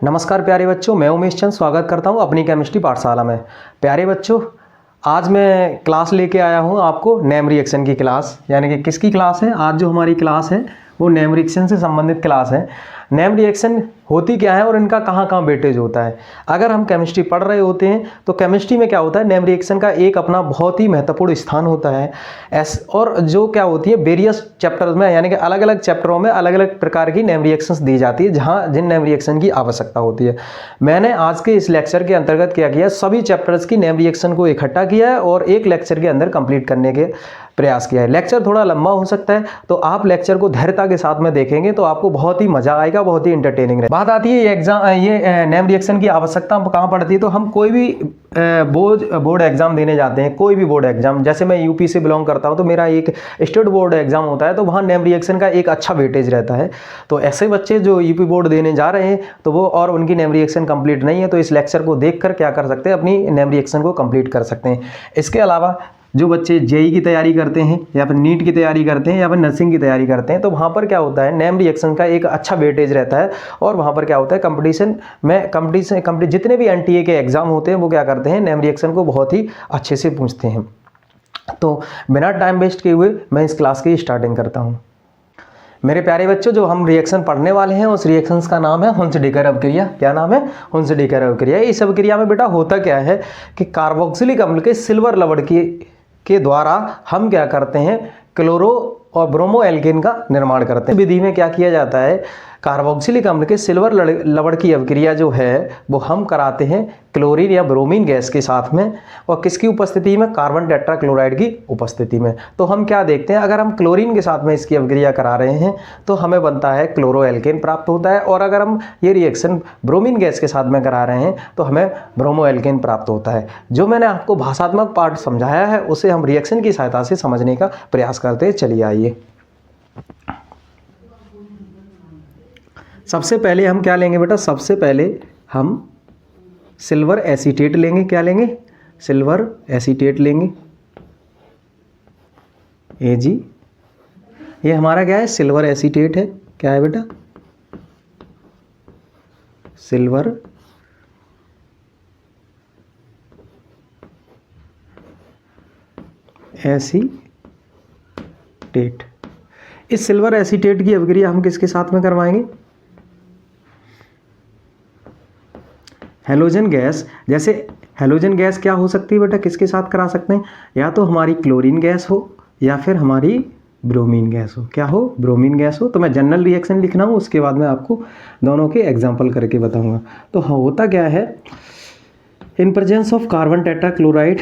नमस्कार प्यारे बच्चों, मैं उमेश चंद स्वागत करता हूं अपनी केमिस्ट्री पाठशाला में। प्यारे बच्चों, आज मैं क्लास लेके आया हूं आपको नेम रिएक्शन की क्लास। यानी कि किसकी क्लास है? आज जो हमारी क्लास है वो नेम रिएक्शन से संबंधित क्लास है। नेम रिएक्शन होती क्या है और इनका कहाँ कहाँ वेटेज होता है। अगर हम केमिस्ट्री पढ़ रहे होते हैं तो केमिस्ट्री में क्या होता है, नेम रिएक्शन का एक अपना बहुत ही महत्वपूर्ण स्थान होता है। और जो क्या होती है, वेरियस चैप्टर्स में यानी कि अलग अलग चैप्टरों में अलग अलग प्रकार की नेम रिएक्शंस दी जाती है, जहाँ जिन नेम रिएक्शन की आवश्यकता होती है। मैंने आज के इस लेक्चर के अंतर्गत क्या किया, सभी चैप्टर्स की नेम रिएक्शन को इकट्ठा किया है और एक लेक्चर के अंदर कंप्लीट करने के प्रयास किया है। लेक्चर थोड़ा लंबा हो सकता है, तो आप लेक्चर को धैर्यता के साथ में देखेंगे तो आपको बहुत ही मजा आएगा, बहुत ही इंटरटेनिंग रहेगा। बात आती है ये नेम रिएक्शन की आवश्यकता कहाँ पड़ती है। तो हम कोई भी बोर्ड एग्जाम देने जाते हैं, कोई भी बोर्ड एग्जाम, जैसे मैं यूपी से बिलोंग करता हूं तो मेरा एक स्टेट बोर्ड एग्जाम होता है, तो वहाँ नेम रिएक्शन का एक अच्छा वेटेज रहता है। तो ऐसे बच्चे जो यूपी बोर्ड देने जा रहे हैं तो वो और उनकी नेम रिएक्शन कंप्लीट नहीं है, तो इस लेक्चर को देखकर क्या कर सकते हैं, अपनी नेम रिएक्शन को कंप्लीट कर सकते हैं। इसके अलावा जो बच्चे जेई की तैयारी करते हैं या फिर नीट की तैयारी करते हैं या फिर नर्सिंग की तैयारी करते हैं, तो वहाँ पर क्या होता है, नेम रिएक्शन का एक अच्छा वेटेज रहता है। और वहाँ पर क्या होता है, कंपटीशन जितने भी एनटीए के एग्जाम होते हैं वो क्या करते हैं, नेम रिएक्शन को बहुत ही अच्छे से पूछते हैं। तो बिना टाइम वेस्ट किए हुए मैं इस क्लास की स्टार्टिंग करता हूँ। मेरे प्यारे बच्चों, जो हम रिएक्शन पढ़ने वाले हैं उस रिएक्शंस का नाम है हुंस-डिकर अवक्रिया। क्या नाम है? हुंस-डिकर अवक्रिया। इस अवक्रिया में बेटा होता क्या है कि कार्बोक्सिलिक अम्ल के सिल्वर लवण के द्वारा हम क्या करते हैं, क्लोरो और ब्रोमो एल्केन का निर्माण करते हैं। विधि में क्या किया जाता है, कार्बोक्सिलिक अम्ल के सिल्वर लवण की अवक्रिया जो है वो हम कराते हैं क्लोरीन या ब्रोमीन गैस के साथ में, और किसकी उपस्थिति में, कार्बन टेट्राक्लोराइड की उपस्थिति में। तो हम क्या देखते हैं, अगर हम क्लोरीन के साथ में इसकी अवक्रिया करा रहे हैं तो हमें बनता है क्लोरो एल्केन प्राप्त होता है, और अगर हम ये रिएक्शन ब्रोमीन गैस के साथ में करा रहे हैं तो हमें ब्रोमो एल्केन प्राप्त होता है। जो मैंने आपको भाषात्मक पार्ट समझाया है उसे हम रिएक्शन की सहायता से समझने का प्रयास करते हैं। चलिए आइए, सबसे पहले हम क्या लेंगे बेटा, सबसे पहले हम सिल्वर एसीटेट लेंगे। क्या लेंगे? सिल्वर एसीटेट लेंगे, Ag। ये हमारा क्या है, सिल्वर एसीटेट है। क्या है बेटा? Silver acetate. इस सिल्वर एसीटेट की अवक्रिया हम किसके साथ में करवाएंगे, हेलोजन गैस। जैसे हेलोजन गैस क्या हो सकती है बेटा, किसके साथ करा सकते हैं, या तो हमारी क्लोरीन गैस हो या फिर हमारी ब्रोमीन गैस हो। क्या हो? ब्रोमीन गैस हो। तो मैं जनरल रिएक्शन लिख रहा हूँ, उसके बाद मैं आपको दोनों के एग्जाम्पल करके बताऊंगा। तो होता क्या है, इन प्रेजेंस ऑफ कार्बन टेट्राक्लोराइड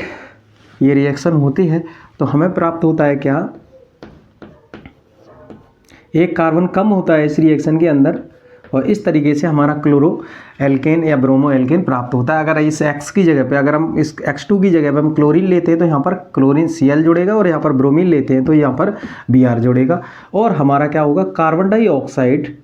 ये रिएक्शन होती है तो हमें प्राप्त होता है क्या, एक कार्बन कम होता है इस रिएक्शन के अंदर, और इस तरीके से हमारा क्लोरो एल्केन या ब्रोमो एल्केन प्राप्त होता है। अगर इस X की जगह पे, अगर हम इस X2 की जगह पे हम क्लोरीन लेते हैं तो यहाँ पर क्लोरीन Cl जुड़ेगा, और यहाँ पर ब्रोमीन लेते हैं तो यहाँ पर Br जुड़ेगा, और हमारा क्या होगा, कार्बन डाइऑक्साइड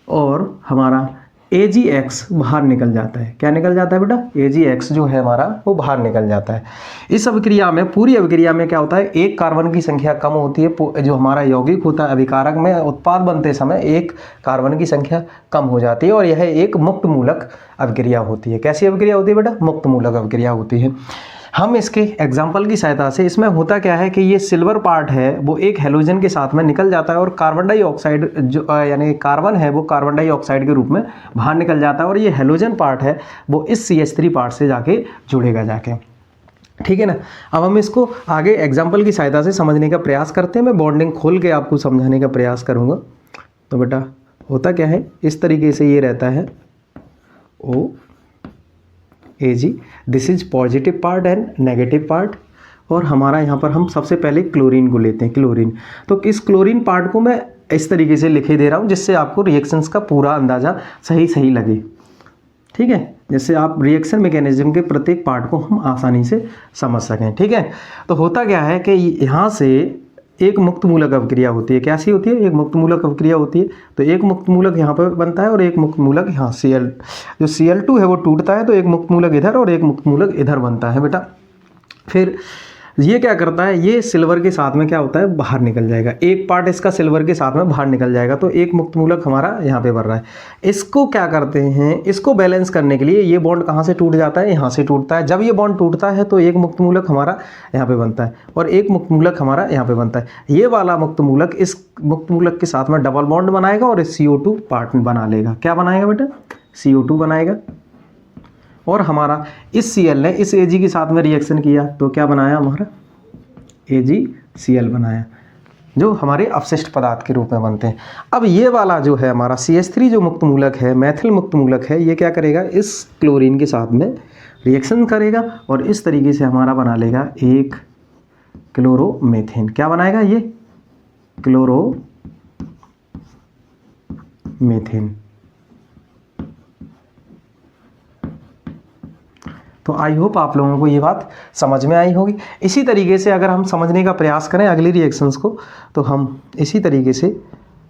और हमारा AgX बाहर निकल जाता है। क्या निकल जाता है बेटा? AgX जो है हमारा वो बाहर निकल जाता है। इस अभिक्रिया में, पूरी अभिक्रिया में क्या होता है, एक कार्बन की संख्या कम होती है। जो हमारा यौगिक होता है अभिकारक में, उत्पाद बनते समय एक कार्बन की संख्या कम हो जाती है, और यह एक मुक्त मूलक अभिक्रिया होती है। कैसी अभिक्रिया होती है बेटा? मुक्त मूलक अभिक्रिया होती है। हम इसके एग्जाम्पल की सहायता से, इसमें होता क्या है कि ये सिल्वर पार्ट है वो एक हेलोजन के साथ में निकल जाता है, और कार्बन डाइऑक्साइड जो यानी कार्बन है वो कार्बन डाइऑक्साइड के रूप में बाहर निकल जाता है, और ये हेलोजन पार्ट है वो इस CH3 पार्ट से जाके जुड़ेगा जाके। ठीक है ना। अब हम इसको आगे एग्जाम्पल की सहायता से समझने का प्रयास करते हैं। मैं बॉन्डिंग खोल के आपको समझाने का प्रयास करूँगा। तो बेटा होता क्या है, इस तरीके से ये रहता है OAg, this is positive part and negative part, और हमारा यहाँ पर हम सबसे पहले क्लोरीन को लेते हैं, क्लोरीन। तो इस क्लोरीन पार्ट को मैं इस तरीके से लिखे दे रहा हूँ जिससे आपको रिएक्शंस का पूरा अंदाज़ा सही लगे। ठीक है, जिससे आप रिएक्शन मैकेनिज्म के प्रत्येक पार्ट को हम आसानी से समझ सकें। ठीक है, तो होता क्या है कि यहाँ से एक मुक्त मूलक अभिक्रिया होती है। कैसी होती है? एक मुक्त मूलक अभिक्रिया होती है। तो एक मुक्त मूलक यहाँ पर बनता है और एक मुक्त मूलक यहाँ जो Cl2 है वो टूटता है, तो एक मुक्त मूलक इधर और एक मुक्त मूलक इधर बनता है बेटा। फिर ये क्या करता है, ये सिल्वर के साथ में क्या होता है, बाहर निकल जाएगा, एक पार्ट इसका सिल्वर के साथ में बाहर निकल जाएगा, तो एक मुक्त मूलक हमारा यहाँ पे बन रहा है। इसको क्या करते हैं, इसको बैलेंस करने के लिए ये बॉन्ड कहाँ से टूट जाता है, यहाँ से टूटता है। जब ये बॉन्ड टूटता है तो एक मुक्त मूलक हमारा यहाँ पे बनता है और एक मुक्त मूलक हमारा यहाँ पे बनता है। ये वाला मुक्त मूलक इस मुक्त मूलक के साथ में डबल बॉन्ड बनाएगा और इस CO2 पार्ट में बना लेगा। क्या बनाएगा बेटा, CO2 बनाएगा। और हमारा इस Cl ने इस Ag के साथ में रिएक्शन किया तो क्या बनाया, हमारा AgCl बनाया, जो हमारे अवशिष्ट पदार्थ के रूप में बनते हैं। अब ये वाला जो है हमारा CH3 जो मुक्त मूलक है, मैथिल मुक्त मूलक है, ये क्या करेगा, इस क्लोरीन के साथ में रिएक्शन करेगा और इस तरीके से हमारा बना लेगा एक क्लोरोमीथेन। क्या बनाएगा, ये क्लोरोमीथेन। तो आई होप आप लोगों को ये बात समझ में आई होगी। इसी तरीके से अगर हम समझने का प्रयास करें अगली रिएक्शंस को, तो हम इसी तरीके से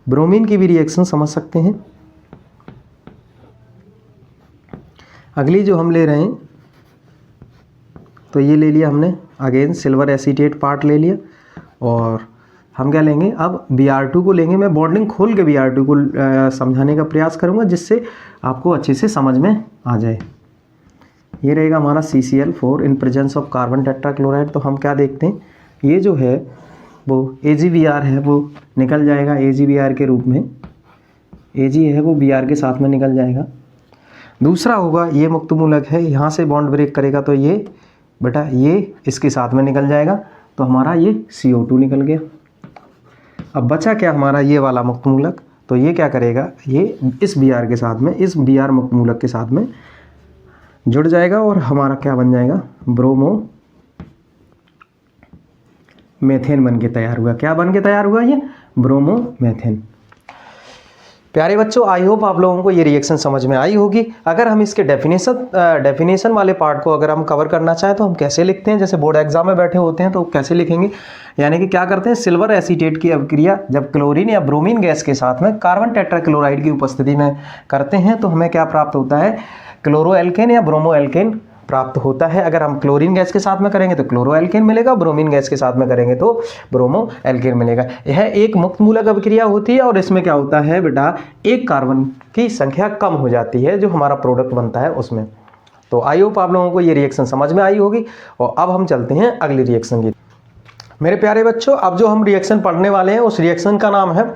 ब्रोमीन की भी रिएक्शन समझ सकते हैं। अगली जो हम ले रहे हैं, तो ये ले लिया हमने, अगेन सिल्वर एसीटेट पार्ट ले लिया, और हम क्या लेंगे, अब Br2 को लेंगे। मैं बॉन्डिंग खोल के Br2 को समझाने का प्रयास करूँगा, जिससे आपको अच्छे से समझ में आ जाए। ये रहेगा हमारा CCl4 in presence of carbon tetrachloride. तो हम क्या देखते हैं, ये जो है वो AgBr है, वो निकल जाएगा AgBr के रूप में, Ag है वो Br के साथ में निकल जाएगा। दूसरा होगा ये मुक्त मूलक है, यहाँ से बॉन्ड ब्रेक करेगा तो ये बेटा ये इसके साथ में निकल जाएगा, तो हमारा ये CO2 निकल गया। अब बचा क्या हमारा, ये वाला मुक्त मूलक, तो ये क्या करेगा, ये इस Br के साथ में, इस Br मुक्त मूलक के साथ में जुड़ जाएगा और हमारा क्या बन जाएगा, ब्रोमो मेथेन बन के तैयार हुआ। क्या बन के तैयार हुआ, ये ब्रोमो मेथेन। प्यारे बच्चों, आई होप आप लोगों को ये रिएक्शन समझ में आई होगी। अगर हम इसके डेफिनेशन वाले पार्ट को अगर हम कवर करना चाहें तो हम कैसे लिखते हैं, जैसे बोर्ड एग्जाम में बैठे होते हैं तो कैसे लिखेंगे, यानी कि क्या करते हैं, सिल्वर एसीटेट की अभिक्रिया जब क्लोरीन या ब्रोमीन गैस के साथ में कार्बन टेट्राक्लोराइड की उपस्थिति में करते हैं तो हमें क्या प्राप्त होता है, क्लोरो एल्केन या ब्रोमो एल्केन प्राप्त होता है। अगर हम क्लोरीन गैस के साथ में करेंगे तो क्लोरो एल्केन मिलेगा, ब्रोमीन गैस के साथ में करेंगे तो ब्रोमो एल्केन मिलेगा। यह एक मुक्त मूलक अभिक्रिया होती है और इसमें क्या होता है बेटा, एक कार्बन की संख्या कम हो जाती है जो हमारा प्रोडक्ट बनता है उसमें। तो आई होप आप लोगों को ये रिएक्शन समझ में आई होगी। और अब हम चलते हैं अगली रिएक्शन की। मेरे प्यारे बच्चों, अब जो हम रिएक्शन पढ़ने वाले हैं उस रिएक्शन का नाम है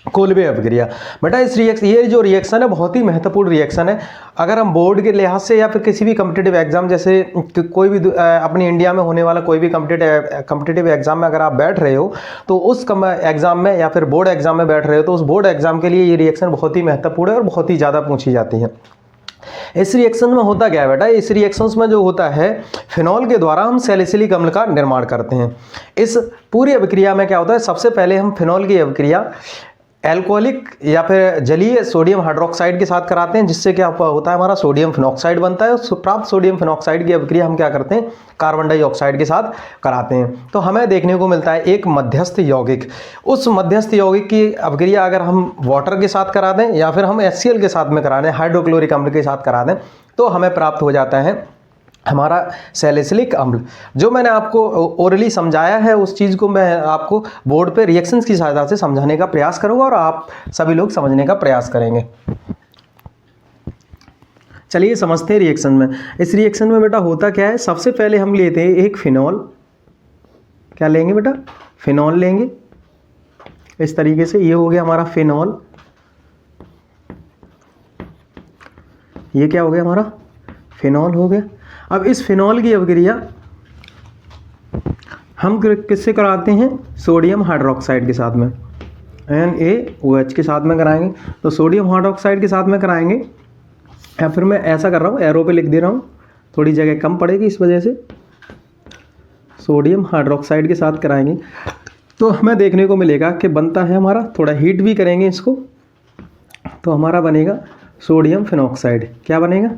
कोल्बे अभिक्रिया। बेटा इस ये जो रिएक्शन है बहुत ही महत्वपूर्ण रिएक्शन है। अगर हम बोर्ड के लिहाज से या फिर किसी भी कम्पिटिटिव एग्जाम, जैसे कोई भी अपनी इंडिया में होने वाला कोई भी कम्पिटिटिव एग्जाम में अगर आप बैठ रहे हो तो उस एग्जाम में या फिर बोर्ड एग्जाम में बैठ रहे हो तो उस बोर्ड एग्जाम के लिए ये रिएक्शन बहुत ही महत्वपूर्ण है और बहुत ही ज़्यादा पूछी जाती है। इस रिएक्शन में होता क्या है बेटा, इस रिएक्शंस में जो होता है फिनॉल के द्वारा हम सैलिसिलिक अम्ल का निर्माण करते हैं। इस पूरी अभिक्रिया में क्या होता है, सबसे पहले हम फिनॉल की अभिक्रिया एल्कोहलिक या फिर जलीय सोडियम हाइड्रोक्साइड के साथ कराते हैं, जिससे क्या होता है, हमारा सोडियम फिनॉक्साइड बनता है। प्राप्त सोडियम फिनॉक्साइड की अभिक्रिया हम क्या करते हैं, कार्बन डाइऑक्साइड के साथ कराते हैं। तो हमें देखने को मिलता है एक मध्यस्थ यौगिक। उस मध्यस्थ यौगिक की अभिक्रिया अगर हम वाटर के साथ करा दें या फिर हम HCl के साथ में करा दें, हाइड्रोक्लोरिक अम्ल के साथ करा दें, तो हमें प्राप्त हो जाता है हमारा सैलिसिलिक अम्ल। जो मैंने आपको ओरली समझाया है उस चीज़ को मैं आपको बोर्ड पे रिएक्शंस की सहायता से समझाने का प्रयास करूंगा और आप सभी लोग समझने का प्रयास करेंगे। चलिए समझते हैं रिएक्शन में। इस रिएक्शन में बेटा होता क्या है, सबसे पहले हम लेते हैं एक फिनॉल। क्या लेंगे बेटा, फिनॉल लेंगे। इस तरीके से ये हो गया हमारा फिनॉल। ये क्या हो गया, हमारा फिनॉल हो गया। अब इस फिनॉल की अभिक्रिया हम किससे कराते हैं, सोडियम हाइड्रोक्साइड के साथ में, NaOH के साथ में कराएंगे। तो सोडियम हाइड्रोक्साइड के साथ में कराएंगे, या फिर मैं ऐसा कर रहा हूँ, एरो पे लिख दे रहा हूँ, थोड़ी जगह कम पड़ेगी इस वजह से। सोडियम हाइड्रोक्साइड के साथ कराएंगे तो हमें देखने को मिलेगा कि बनता है हमारा, थोड़ा हीट भी करेंगे इसको तो हमारा बनेगा सोडियम फिनॉक्साइड। क्या बनेगा,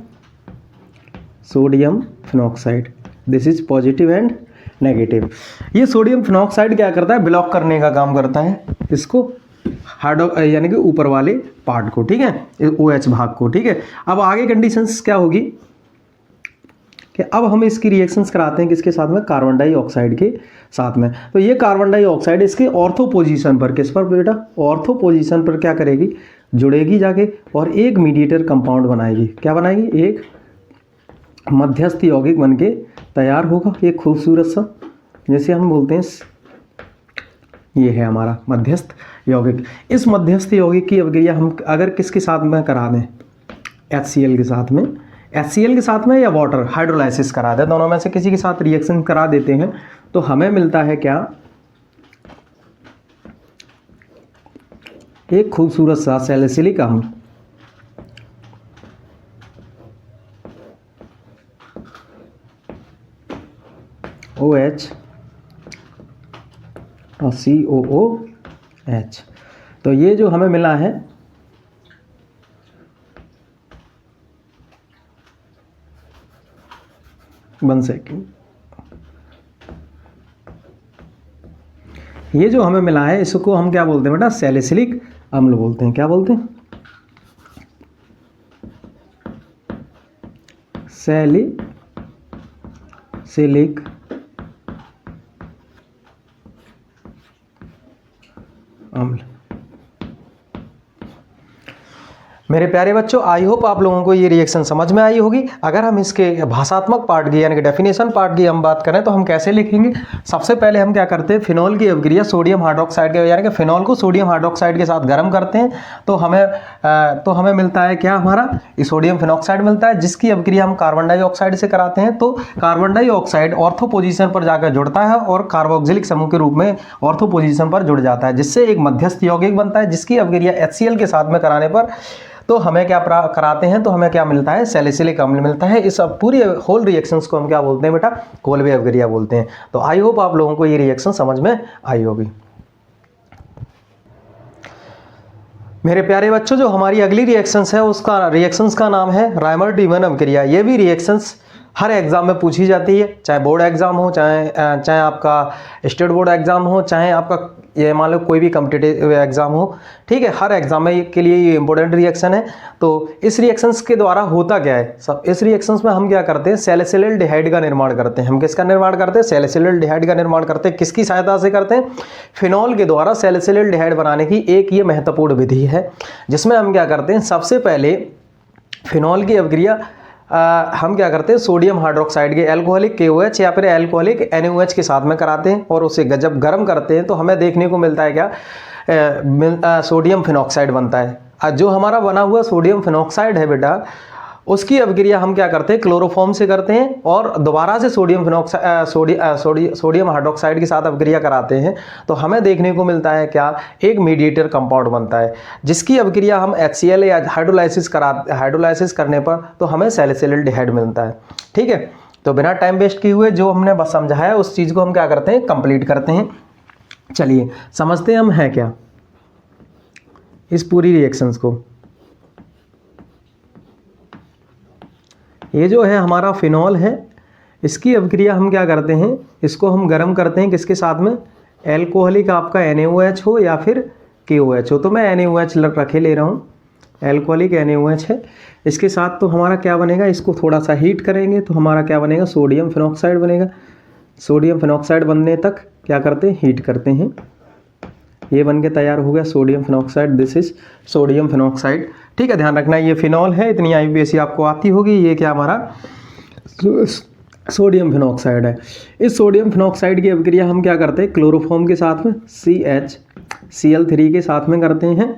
sodium phenoxide. This is positive and negative. ये सोडियम फिनॉक्साइड क्या करता है, ब्लॉक करने का काम करता है इसको, हाइड्रो यानी कि ऊपर वाले पार्ट को, ठीक है, OH भाग को, ठीक है। अब आगे कंडीशंस क्या होगी, कि अब हम इसकी रिएक्शंस कराते हैं किसके साथ में, कार्बन डाइऑक्साइड के साथ में। तो ये कार्बन डाइऑक्साइड इसके ऑर्थो पोजीशन पर, किस पर बेटा, ऑर्थो पोजीशन पर क्या करेगी, जुड़ेगी जाके और एक मीडिएटर कंपाउंड बनाएगी। क्या बनाएगी, एक मध्यस्थ यौगिक बन के तैयार होगा, एक खूबसूरत सा, जैसे हम बोलते हैं ये है हमारा मध्यस्थ यौगिक। इस मध्यस्थ यौगिक की अभिक्रिया हम अगर किसके साथ में करा दें, HCl के साथ में, HCl के साथ में या वाटर हाइड्रोलाइसिस करा दें, दोनों में से किसी के साथ रिएक्शन करा देते हैं, तो हमें मिलता है क्या, एक खूबसूरत सा सैलिसिलिक अम्ल। OH और COOH। तो ये जो हमें मिला है, वन सेकेंड, ये जो हमें मिला है इसको हम क्या बोलते हैं बेटा, सैलिसिलिक अम्ल बोलते हैं। क्या बोलते हैं, सैलिसिलिक अम्ल। मेरे प्यारे बच्चों, आई होप आप लोगों को ये रिएक्शन समझ में आई होगी। अगर हम इसके भाषात्मक पार्ट की यानी कि डेफिनेशन पार्ट की हम बात करें तो हम कैसे लिखेंगे, सबसे पहले हम क्या करते हैं, फिनॉल की अभिक्रिया सोडियम हाइड्रोक्साइड के यानी कि फिनॉल को सोडियम हाइड्रोक्साइड के साथ गर्म करते हैं, तो हमें मिलता है क्या, हमारा सोडियम फिनॉक्साइड मिलता है, जिसकी अभिक्रिया हम कार्बन डाइऑक्साइड से कराते हैं। तो कार्बन डाइऑक्साइड ऑर्थो पोजीशन पर जाकर जुड़ता है और कार्बोक्सिलिक समूह के रूप में ऑर्थो पोजीशन पर जुड़ जाता है, जिससे एक मध्यस्थ यौगिक बनता है, जिसकी अभिक्रिया HCl के साथ में कराने पर तो हमें क्या कराते हैं, तो हमें क्या मिलता है, सैलिसिलिक अम्ल मिलता है। इस पूरी होल रिएक्शंस को हम क्या बोलते हैं बेटा, कोल्बे अभिक्रिया बोलते हैं। तो आई होप आप लोगों को ये रिएक्शन समझ में आई होगी। मेरे प्यारे बच्चों, जो हमारी अगली रिएक्शंस है उसका रिएक्शंस का नाम है रायमर्ट-ईवन अभिक्रिया। ये भी रिएक्शंस हर एग्जाम में पूछी जाती है, चाहे बोर्ड एग्जाम हो, चाहे आपका स्टेट बोर्ड एग्जाम हो, चाहे आपका ये मान लो कोई भी कॉम्पिटिटिव एग्जाम हो, ठीक है, हर एग्जाम में के लिए ये इंपॉर्टेंट रिएक्शन है। तो इस रिएक्शंस के द्वारा होता क्या है, सब इस रिएक्शंस में हम क्या करते हैं, सैलिसिलडिहाइड का निर्माण करते हैं। हम किसका निर्माण करते हैं, सैलिसिलडिहाइड का निर्माण करते हैं। किसकी सहायता से करते हैं, फिनॉल के द्वारा सैलिसिलडिहाइड बनाने की एक ये महत्वपूर्ण विधि है, जिसमें हम क्या करते हैं, सबसे पहले फिनॉल की अभिक्रिया हम क्या करते हैं, सोडियम हाइड्रोक्साइड के एल्कोहलिक KOH या फिर एल्कोहलिक NaOH के साथ में कराते हैं और उसे जब गर्म करते हैं तो हमें देखने को मिलता है क्या, सोडियम फिनॉक्साइड बनता है। जो हमारा बना हुआ सोडियम फिनॉक्साइड है बेटा, उसकी अभिक्रिया हम क्या करते हैं, क्लोरोफॉर्म से करते हैं और दोबारा से सोडियम हाइड्रोक्साइड के साथ अभिक्रिया कराते हैं, तो हमें देखने को मिलता है क्या, एक मीडिएटर कंपाउंड बनता है, जिसकी अभिक्रिया हम HCl या हाइड्रोलाइसिस करने पर तो हमें सैलिसिलडिहाइड मिलता है। ठीक है, तो बिना टाइम वेस्ट किए हुए जो हमने बस समझाया उस चीज़ को हम क्या करते हैं, कंप्लीट करते हैं। चलिए समझते हैं हम है क्या इस पूरी रिएक्शंस को। ये जो है हमारा फिनॉल है, इसकी अभिक्रिया हम क्या करते हैं, इसको हम गर्म करते हैं किसके साथ में, एल्कोहलिक आपका NaOH हो या फिर KOH हो। तो मैं NaOH रखे ले रहा हूँ, एल्कोहलिक NaOH है। इसके साथ तो हमारा क्या बनेगा, इसको थोड़ा सा हीट करेंगे तो हमारा क्या बनेगा, सोडियम फिनॉक्साइड बनेगा। सोडियम फिनॉक्साइड बनने तक क्या करते हैं, हीट करते हैं। ये बन के तैयार हो गया sodium phenoxide, this is sodium phenoxide. ठीक है, ध्यान रखना ये फिनॉल है, इतनी IUPAC आपको आती होगी। ये क्या हमारा सोडियम फिनॉक्साइड है। इस सोडियम फिनॉक्साइड की अभिक्रिया हम क्या करते हैं, क्लोरोफॉर्म के साथ में CHCl3 के साथ में करते हैं।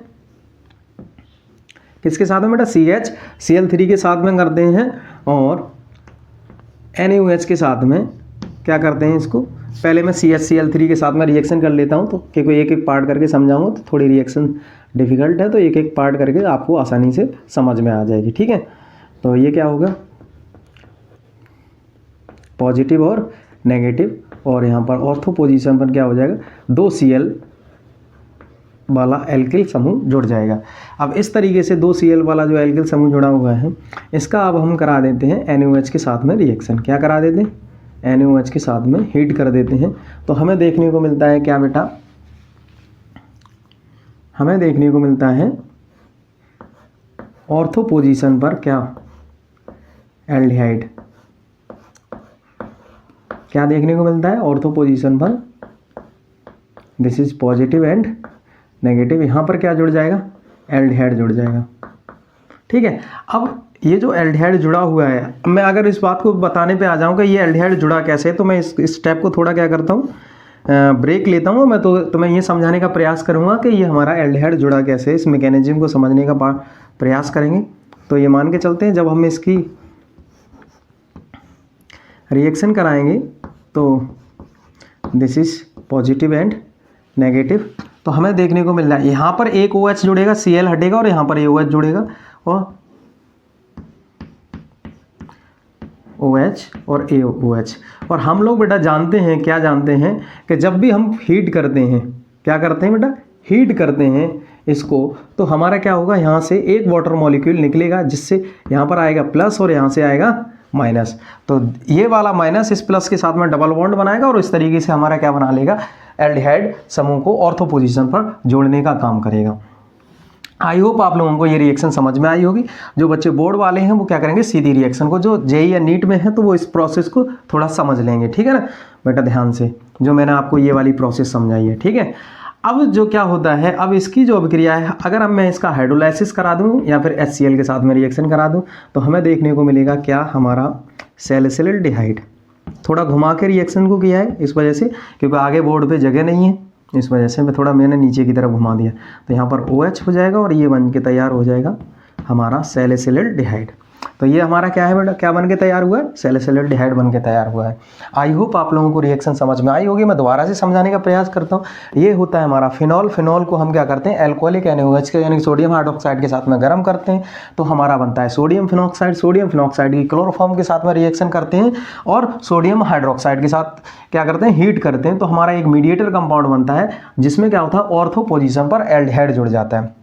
किसके साथ में बेटा, CHCl3 के साथ में करते हैं और NaOH के साथ में क्या करते हैं, इसको पहले मैं CHCl3 के साथ में रिएक्शन कर लेता हूँ, तो क्योंकि एक एक पार्ट करके समझाऊंगा तो थोड़ी रिएक्शन डिफ़िकल्ट है, तो एक एक पार्ट करके आपको आसानी से समझ में आ जाएगी। ठीक है, तो ये क्या होगा, पॉजिटिव और नेगेटिव, और यहाँ पर ऑर्थो पोजीशन पर क्या हो जाएगा, 2 Cl वाला एल्किल समूह जुड़ जाएगा। अब इस तरीके से 2 Cl वाला जो एल्किल समूह जुड़ा हुआ है, इसका अब हम करा देते हैं NaOH के साथ में रिएक्शन। क्या करा देते हैं, NaOH के साथ में हीट कर देते हैं। तो हमें देखने को मिलता है क्या बेटा, हमें देखने को मिलता है ऑर्थो पोजीशन पर क्या, एल्डिहाइड। क्या देखने को मिलता है, ऑर्थो पोजीशन पर this is positive and negative, यहाँ पर क्या जुड़ जाएगा, एल्डिहाइड जुड़ जाएगा। ठीक है, अब ये जो एल्डिहाइड जुड़ा हुआ है, मैं अगर इस बात को बताने पे आ जाऊँ कि ये एल्डिहाइड जुड़ा कैसे है, तो मैं इस स्टेप को थोड़ा क्या करता हूँ, ब्रेक लेता हूँ मैं, तो मैं ये समझाने का प्रयास करूँगा कि ये हमारा एल्डिहाइड जुड़ा कैसे है, इस मैकेनिज्म को समझने का प्रयास करेंगे। तो ये मान के चलते हैं जब हम इसकी रिएक्शन कराएंगे तो this is positive and negative, तो हमें देखने को मिल रहा है यहाँ पर एक OH जुड़ेगा, Cl हटेगा और यहाँ पर ये OH जुड़ेगा और OH और AOH। और हम लोग बेटा जानते हैं, क्या जानते हैं कि जब भी हम हीट करते हैं, क्या करते हैं बेटा, हीट करते हैं इसको, तो हमारा क्या होगा, यहाँ से एक वाटर मॉलिक्यूल निकलेगा जिससे यहाँ पर आएगा प्लस और यहाँ से आएगा माइनस, तो ये वाला माइनस इस प्लस के साथ में डबल बॉन्ड बनाएगा और इस तरीके से हमारा क्या बना लेगा, एल्डिहाइड समूह को ऑर्थो पोजीशन पर जोड़ने का काम करेगा। आई होप आप लोगों को ये रिएक्शन समझ में आई होगी। जो बच्चे बोर्ड वाले हैं वो क्या करेंगे, सीधी रिएक्शन को, जो जेई या नीट में है तो वो इस प्रोसेस को थोड़ा समझ लेंगे। ठीक है ना बेटा, ध्यान से, जो मैंने आपको ये वाली प्रोसेस समझाई है। ठीक है, अब जो क्या होता है, अब इसकी जो अभिक्रिया है, अगर अब मैं इसका हाइड्रोलाइसिस करा दूं या फिर HCl के साथ में रिएक्शन करा दूं तो हमें देखने को मिलेगा क्या, हमारा सैलिसिलडिहाइड। थोड़ा घुमा के रिएक्शन को किया है इस वजह से, क्योंकि आगे बोर्ड पे जगह नहीं है, इस वजह से मैंने नीचे की तरफ घुमा दिया, तो यहाँ पर OH हो जाएगा और ये बन के तैयार हो जाएगा हमारा सैलिसिलडिहाइड। तो ये हमारा क्या है बेटा, क्या बन के तैयार हुआ है, सैलिसिलडिहाइड बन के तैयार हुआ है। आई होप आप लोगों को रिएक्शन समझ में आई होगी। मैं दोबारा से समझाने का प्रयास करता हूँ। ये होता है हमारा फिनॉल। फिनॉल को हम क्या करते हैं, एल्कोहलिक NaOH के यानी सोडियम हाइड्रोक्साइड के साथ में गर्म करते हैं तो हमारा बनता है सोडियम फिनॉक्साइड। सोडियम फिनॉक्साइड की क्लोरोफॉर्म के साथ में रिएक्शन करते हैं और सोडियम हाइड्रोक्साइड के साथ क्या करते हैं, हीट करते हैं, तो हमारा एक मीडिएटर कंपाउंड बनता है जिसमें क्या होता है, ऑर्थो पोजीशन पर एल्डिहाइड जुड़ जाता है।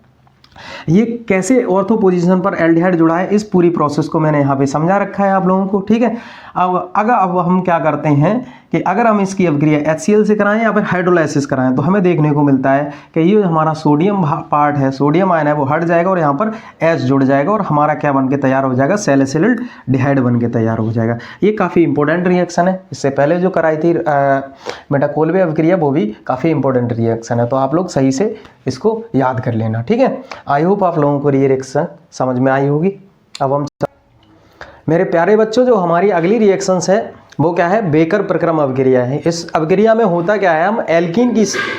ये कैसे ऑर्थो पोजीशन पर एल्डिहाइड जुड़ा है, इस पूरी प्रोसेस को मैंने यहाँ पे समझा रखा है आप लोगों को। ठीक है, अब हम क्या करते हैं कि अगर हम इसकी अभिक्रिया HCl से कराएं या फिर हाइड्रोलाइसिस कराएं तो हमें देखने को मिलता है कि ये हमारा सोडियम पार्ट है, सोडियम आयन है, वो हट जाएगा और यहाँ पर H जुड़ जाएगा और हमारा क्या बन के तैयार हो जाएगा, सैलिसिलडिहाइड बन के तैयार हो जाएगा। ये काफ़ी इंपॉर्टेंट रिएक्शन है। इससे पहले जो कराई थी बेटा कोल्बे अभिक्रिया, वो भी काफ़ी इंपॉर्टेंट रिएक्शन है, तो आप लोग सही से इसको याद कर लेना। ठीक है, आई होप आप लोगों को ये रिएक्शन समझ में आई होगी। अब हम मेरे प्यारे बच्चों, जो हमारी अगली रिएक्शंस है वो क्या है, बेकर प्रक्रम अभिक्रिया है। इस अभिक्रिया में होता क्या है, हम एल्कीन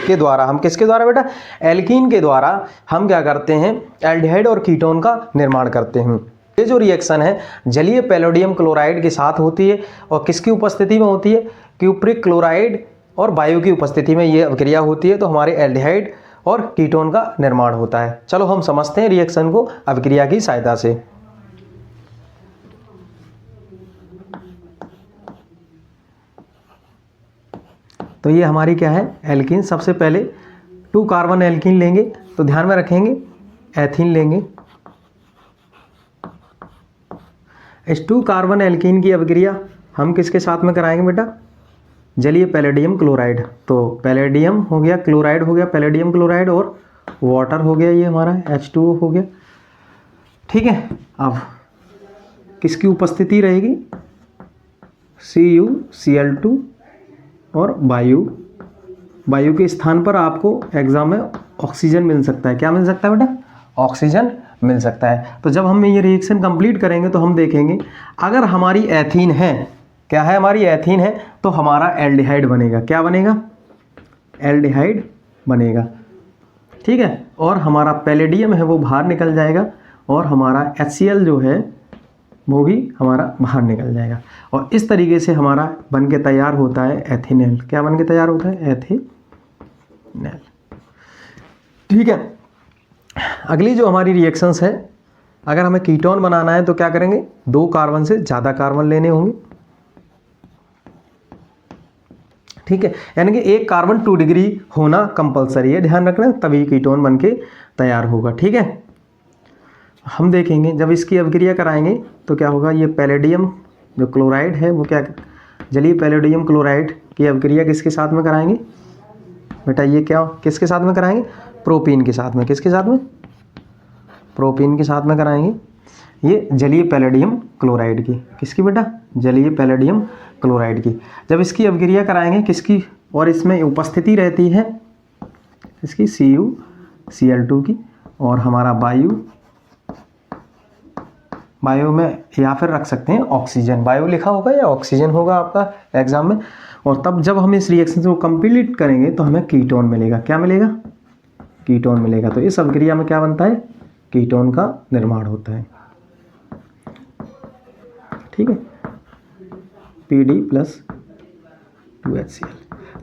के द्वारा, हम किसके द्वारा बेटा, एल्कीन के द्वारा हम क्या करते हैं, एल्डिहाइड और कीटोन का निर्माण करते हैं। ये जो रिएक्शन है जलीय पैलोडियम क्लोराइड के साथ होती है और किसकी उपस्थिति में होती है, क्यूप्रिक क्लोराइड और वायु की उपस्थिति में ये अभिक्रिया होती है, तो हमारे एल्डिहाइड और कीटोन का निर्माण होता है। चलो हम समझते हैं रिएक्शन को अभिक्रिया की सहायता से। तो ये हमारी क्या है, एल्कीन। सबसे पहले 2 कार्बन एल्कीन लेंगे, तो ध्यान में रखेंगे एथीन लेंगे। इस 2 कार्बन एल्कीन की अभिक्रिया हम किसके साथ में कराएंगे बेटा, जलीय पैलेडियम क्लोराइड। तो पैलेडियम हो गया, क्लोराइड हो गया, पैलेडियम क्लोराइड और वाटर हो गया, ये हमारा H2O हो गया। ठीक है, अब किसकी उपस्थिति रहेगी, CuCl2 और वायु के स्थान पर आपको एग्जाम में ऑक्सीजन मिल सकता है। क्या मिल सकता है बेटा, ऑक्सीजन मिल सकता है। तो जब हम ये रिएक्शन कंप्लीट करेंगे तो हम देखेंगे अगर हमारी एथीन है, क्या है, हमारी एथीन है, तो हमारा एल्डिहाइड बनेगा। क्या बनेगा, एल्डिहाइड बनेगा। ठीक है, और हमारा पैलेडियम है वो बाहर निकल जाएगा और हमारा HCl जो है वो भी हमारा बाहर निकल जाएगा और इस तरीके से हमारा बन के तैयार होता है एथिनेल। क्या बन के तैयार होता है, एथिनेल। ठीक है, अगली जो हमारी रिएक्शंस है, अगर हमें कीटोन बनाना है तो क्या करेंगे, 2 कार्बन से ज़्यादा कार्बन लेने होंगे। ठीक है, यानी कि 1 कार्बन 2 डिग्री होना कंपलसरी है, ध्यान रखना, तभी कीटोन बन के तैयार होगा। ठीक है, हम देखेंगे जब इसकी अभिक्रिया कराएंगे तो क्या होगा, ये पैलेडियम जो क्लोराइड है वो क्या, जलीय पैलेडियम क्लोराइड की अभिक्रिया किसके साथ में कराएंगे बेटा, ये क्या किसके साथ में कराएंगे, प्रोपीन के साथ में। किसके साथ में, प्रोपीन के साथ में कराएंगे। ये जलीय पैलेडियम क्लोराइड की, किसकी बेटा, जलीय पैलेडियम क्लोराइड की। जब इसकी अभिक्रिया कराएंगे किसकी, और इसमें उपस्थिति रहती है इसकी CuCl2 की, और हमारा वायु में या फिर रख सकते हैं ऑक्सीजन, वायु लिखा होगा या ऑक्सीजन होगा आपका एग्जाम में। और तब जब हम इस रिएक्शन को कंप्लीट करेंगे तो हमें कीटोन मिलेगा। क्या मिलेगा? कीटोन मिलेगा। तो इस अभिक्रिया में क्या बनता है? कीटोन का निर्माण होता है। ठीक है, Pd+2HCl।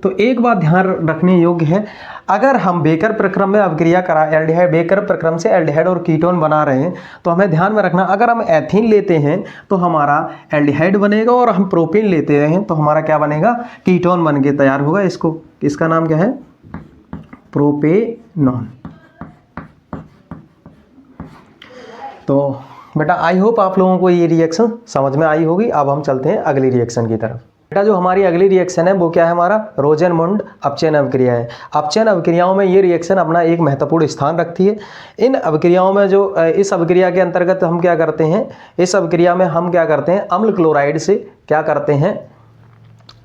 तो एक बात ध्यान रखने योग्य है, अगर हम बेकर प्रक्रम में अभिक्रिया करा एल्डिहाइड, बेकर प्रक्रम से एल्डिहाइड और कीटोन बना रहे हैं, तो हमें ध्यान में रखना, अगर हम एथीन लेते हैं तो हमारा एल्डिहाइड बनेगा, और हम प्रोपेन लेते हैं तो हमारा क्या बनेगा? कीटोन बन के तैयार होगा। इसका नाम क्या है? प्रोपेनॉन। तो बेटा आई होप आप लोगों को ये रिएक्शन समझ में आई होगी। अब हम चलते हैं अगली रिएक्शन की तरफ। बेटा जो हमारी अगली रिएक्शन है वो क्या है? हमारा रोज़ेनमुंड अपचयन अभिक्रिया है। अपचयन अभिक्रियाओं में ये रिएक्शन अपना एक महत्वपूर्ण स्थान रखती है। इन अभिक्रियाओं में जो इस अभिक्रिया के अंतर्गत हम क्या करते हैं, इस अभिक्रिया में हम क्या करते हैं, अम्ल क्लोराइड से क्या करते हैं,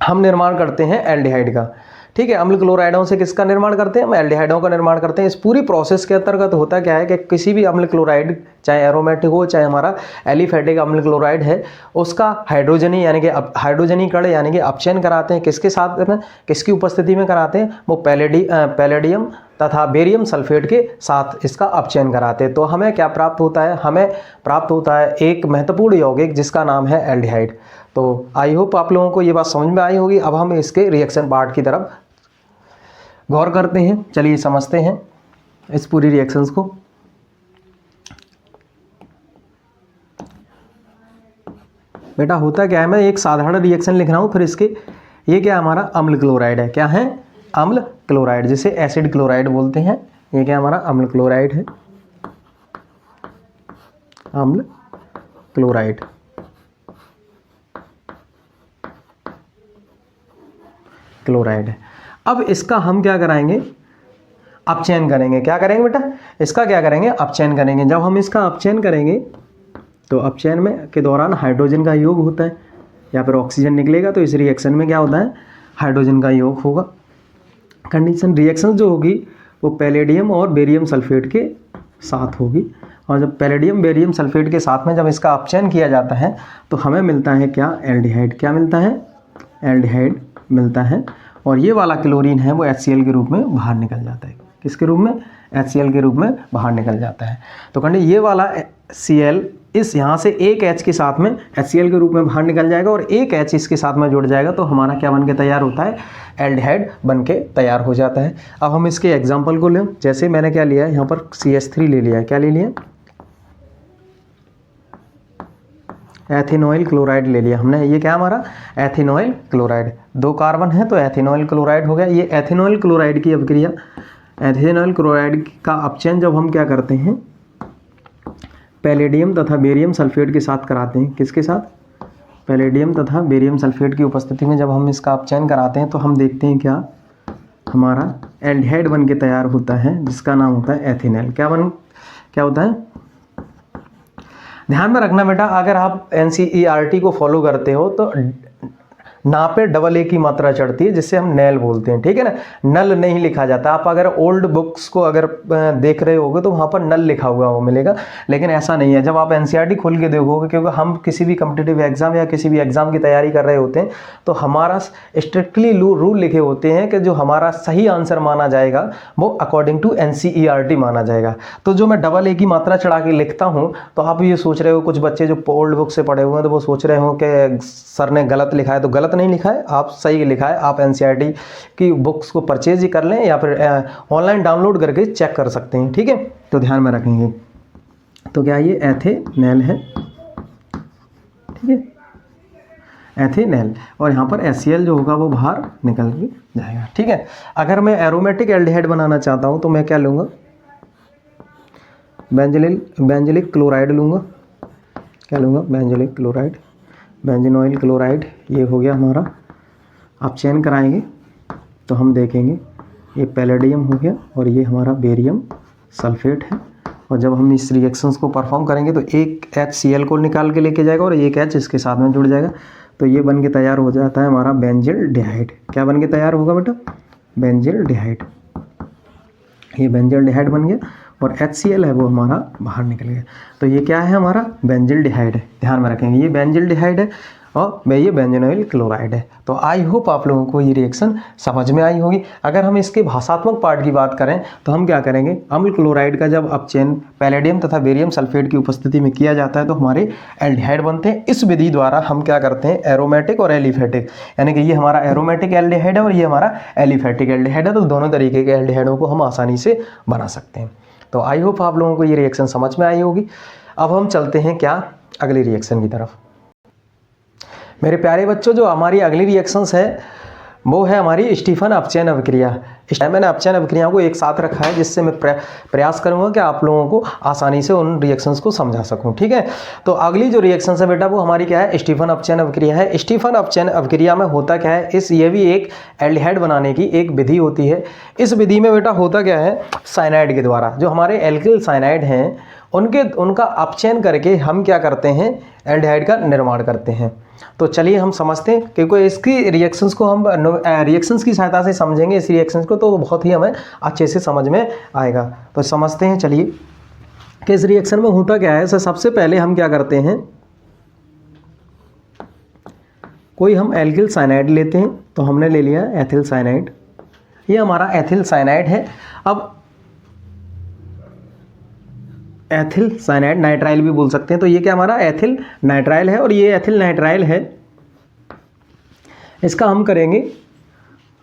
हम निर्माण करते हैं एल्डिहाइड का। ठीक है, अम्ल क्लोराइडों से किसका निर्माण करते हैं? हम एल्डिहाइडों का निर्माण करते हैं। इस पूरी प्रोसेस के अंतर्गत होता क्या है कि किसी भी अम्ल क्लोराइड, चाहे एरोमेटिक हो चाहे हमारा एलिफेटिक अम्ल क्लोराइड है, उसका हाइड्रोजनी यानी कि हाइड्रोजनीकरण यानी कि अपचयन कराते हैं। किसके साथ में, किसकी उपस्थिति में कराते हैं? वो पैलेडियम तथा बेरियम सल्फेट के साथ इसका अपचयन कराते हैं। तो हमें क्या प्राप्त होता है? हमें प्राप्त होता है एक महत्वपूर्ण यौगिक जिसका नाम है एल्डिहाइड। तो आई होप आप लोगों को ये बात समझ में आई होगी। अब हम इसके रिएक्शन पार्ट की तरफ गौर करते हैं। चलिए समझते हैं इस पूरी रिएक्शंस को। बेटा होता क्या है, मैं एक साधारण रिएक्शन लिख रहा हूँ, फिर इसके ये क्या हमारा अम्ल क्लोराइड है। क्या है? अम्ल क्लोराइड, जिसे एसिड क्लोराइड बोलते हैं। ये क्या हमारा अम्ल क्लोराइड है, अम्ल क्लोराइड। क्लोराइड है। अब इसका हम क्या कराएंगे? अपचयन करेंगे। क्या करेंगे बेटा? इसका क्या करेंगे? अपचयन करेंगे। जब हम इसका अपचयन करेंगे तो अपचयन में के दौरान हाइड्रोजन का योग होता है या फिर ऑक्सीजन निकलेगा, तो इस रिएक्शन में क्या होता है? हाइड्रोजन का योग होगा। कंडीशन रिएक्शन जो होगी वो पैलेडियम और बेरियम सल्फेट के साथ होगी, और जब पैलेडियम बेरियम सल्फेट के साथ में जब इसका अपचयन किया जाता है तो हमें मिलता है क्या? एल्डिहाइड। क्या मिलता है? एल्डिहाइड मिलता है। और ये वाला क्लोरीन है वो HCl के रूप में बाहर निकल जाता है। किसके रूप में? HCl के रूप में बाहर निकल जाता है। तो कहते ये वाला Cl इस यहाँ से एक H के साथ में HCl के रूप में बाहर निकल जाएगा, और एक H इसके साथ में जुड़ जाएगा, तो हमारा क्या बन के तैयार होता है? एल्डिहाइड बन के तैयार हो जाता है। अब हम इसके एग्जाम्पल को लें। जैसे मैंने क्या लिया है यहाँ पर? CH3 ले लिया है। क्या ले लिया? एथिनॉइल क्लोराइड ले लिया हमने। ये क्या हमारा? एथिनॉइल क्लोराइड। 2 कार्बन है तो एथिनॉइल क्लोराइड हो गया। ये एथिनॉइल क्लोराइड की अभिक्रिया, एथिनॉइल क्लोराइड का अपचयन जब हम क्या करते हैं? पैलेडियम तथा बेरियम सल्फेट के साथ कराते हैं। किसके साथ? पैलेडियम तथा बेरियम सल्फेट की उपस्थिति में जब हम इसका अपचयन कराते हैं तो हम देखते हैं क्या? हमारा एल्डिहाइड बन के तैयार होता है, जिसका नाम होता है एथिनॉल। क्या होता है? ध्यान में रखना बेटा, अगर आप NCERT को फॉलो करते हो तो ना पे डबल ए की मात्रा चढ़ती है, जिससे हम नल बोलते हैं। ठीक है ना, नल नहीं लिखा जाता। आप अगर ओल्ड बुक्स को अगर देख रहे होगे तो वहाँ पर नल लिखा हुआ वो मिलेगा, लेकिन ऐसा नहीं है। जब आप NCERT खोल के देखोगे, क्योंकि हम किसी भी कम्पिटिटिव एग्जाम या किसी भी एग्जाम की तैयारी कर रहे होते हैं, तो हमारा स्ट्रिक्टली रूल लिखे होते हैं कि जो हमारा सही आंसर माना जाएगा वो अकॉर्डिंग टू NCERT माना जाएगा। तो जो मैं डबल ए की मात्रा चढ़ा के लिखता हूँ, तो आप ये सोच रहे हो, कुछ बच्चे जो ओल्ड बुक से पढ़े हुए हैं तो वो सोच रहे हो कि सर ने गलत लिखा है। तो गलत नहीं लिखा है, आप सही लिखा है। आप NCERT की बुक्स को परचेज ही कर लें या फिर ऑनलाइन डाउनलोड करके चेक कर सकते हैं। ठीक है, तो ध्यान में रखेंगे। तो क्या ये एथेनॉल है? ठीक है, एथेनॉल, और यहाँ पर HCl जो होगा वो बाहर निकल के जाएगा। ठीक है, अगर मैं एरोमेटिक एल्डिहाइड बनाना चाहता हूँ तो मैं क्या लूँगा? बेंजलिक क्लोराइड लूँगा। क्या लूँगा? बेंजलिक क्लोराइड, बेंजीनॉइल क्लोराइड। ये हो गया हमारा। अपचयन कराएंगे तो हम देखेंगे ये पैलेडियम हो गया और ये हमारा बेरियम सल्फेट है। और जब हम इस रिएक्शंस को परफॉर्म करेंगे तो एक HCl को निकाल के लेके जाएगा और एक H इसके साथ में जुड़ जाएगा। तो ये बन के तैयार हो जाता है हमारा बेंजिल्डिहाइड। क्या बन के तैयार होगा बेटा? बेंजिल्डिहाइड। ये बेंजिल्डिहाइड बन गया और HCl है वो हमारा बाहर निकल गया। तो ये क्या है? हमारा बेंजिल्डिहाइड है। ध्यान में रखेंगे ये बेंजिल्डिहाइड है और ये बेंजोइल क्लोराइड है। तो आई होप आप लोगों को ये रिएक्शन समझ में आई होगी। अगर हम इसके भाषात्मक पार्ट की बात करें तो हम क्या करेंगे, अम्ल क्लोराइड का जब अपचयन पैलेडियम तथा बेरियम सल्फेट की उपस्थिति में किया जाता है तो हमारे एल्डिहाइड बनते हैं। इस विधि द्वारा हम क्या करते हैं, एरोमेटिक और एलिफेटिक, यानी कि ये हमारा एरोमेटिक एल्डिहाइड है और ये हमारा एलिफेटिक एल्डिहाइड है। तो दोनों तरीके के एल्डिहाइडों को हम आसानी से बना सकते हैं। तो आई होप आप लोगों को ये रिएक्शन समझ में आई होगी। अब हम चलते हैं क्या, अगली रिएक्शन की तरफ। मेरे प्यारे बच्चों, जो हमारी अगली रिएक्शंस है वो है हमारी स्टीफन अपचयन अभिक्रिया। मैंने अपचयन अभिक्रियाओं को एक साथ रखा है जिससे मैं प्रयास करूंगा कि आप लोगों को आसानी से उन रिएक्शंस को समझा सकूं। ठीक है, तो अगली जो रिएक्शंस है बेटा वो हमारी क्या है, स्टीफन अपचयन अभिक्रिया है। स्टीफन अपचयन अभिक्रिया में होता क्या है, ये भी एक एल्डिहाइड बनाने की एक विधि होती है। इस विधि में बेटा होता क्या है, साइनाइड के द्वारा जो हमारे एल्किल साइनाइड हैं उनका अपचयन करके हम क्या करते हैं, एल्डिहाइड का निर्माण करते हैं। तो चलिए हम समझते हैं, क्योंकि इसकी रिएक्शंस को हम रिएक्शंस की सहायता से समझेंगे इस रिएक्शंस को, तो बहुत ही हमें अच्छे से समझ में आएगा। तो समझते हैं चलिए कि इस रिएक्शन में होता क्या है। सबसे पहले हम क्या करते हैं, कोई हम एल्किल साइनाइड लेते हैं। तो हमने ले लिया एथिल साइनाइड, ये हमारा एथिल साइनाइड है। अब एथिल साइनाइड, नाइट्राइल भी बोल सकते हैं। तो ये क्या हमारा एथिल नाइट्राइल है और ये एथिल नाइट्राइल है, इसका हम करेंगे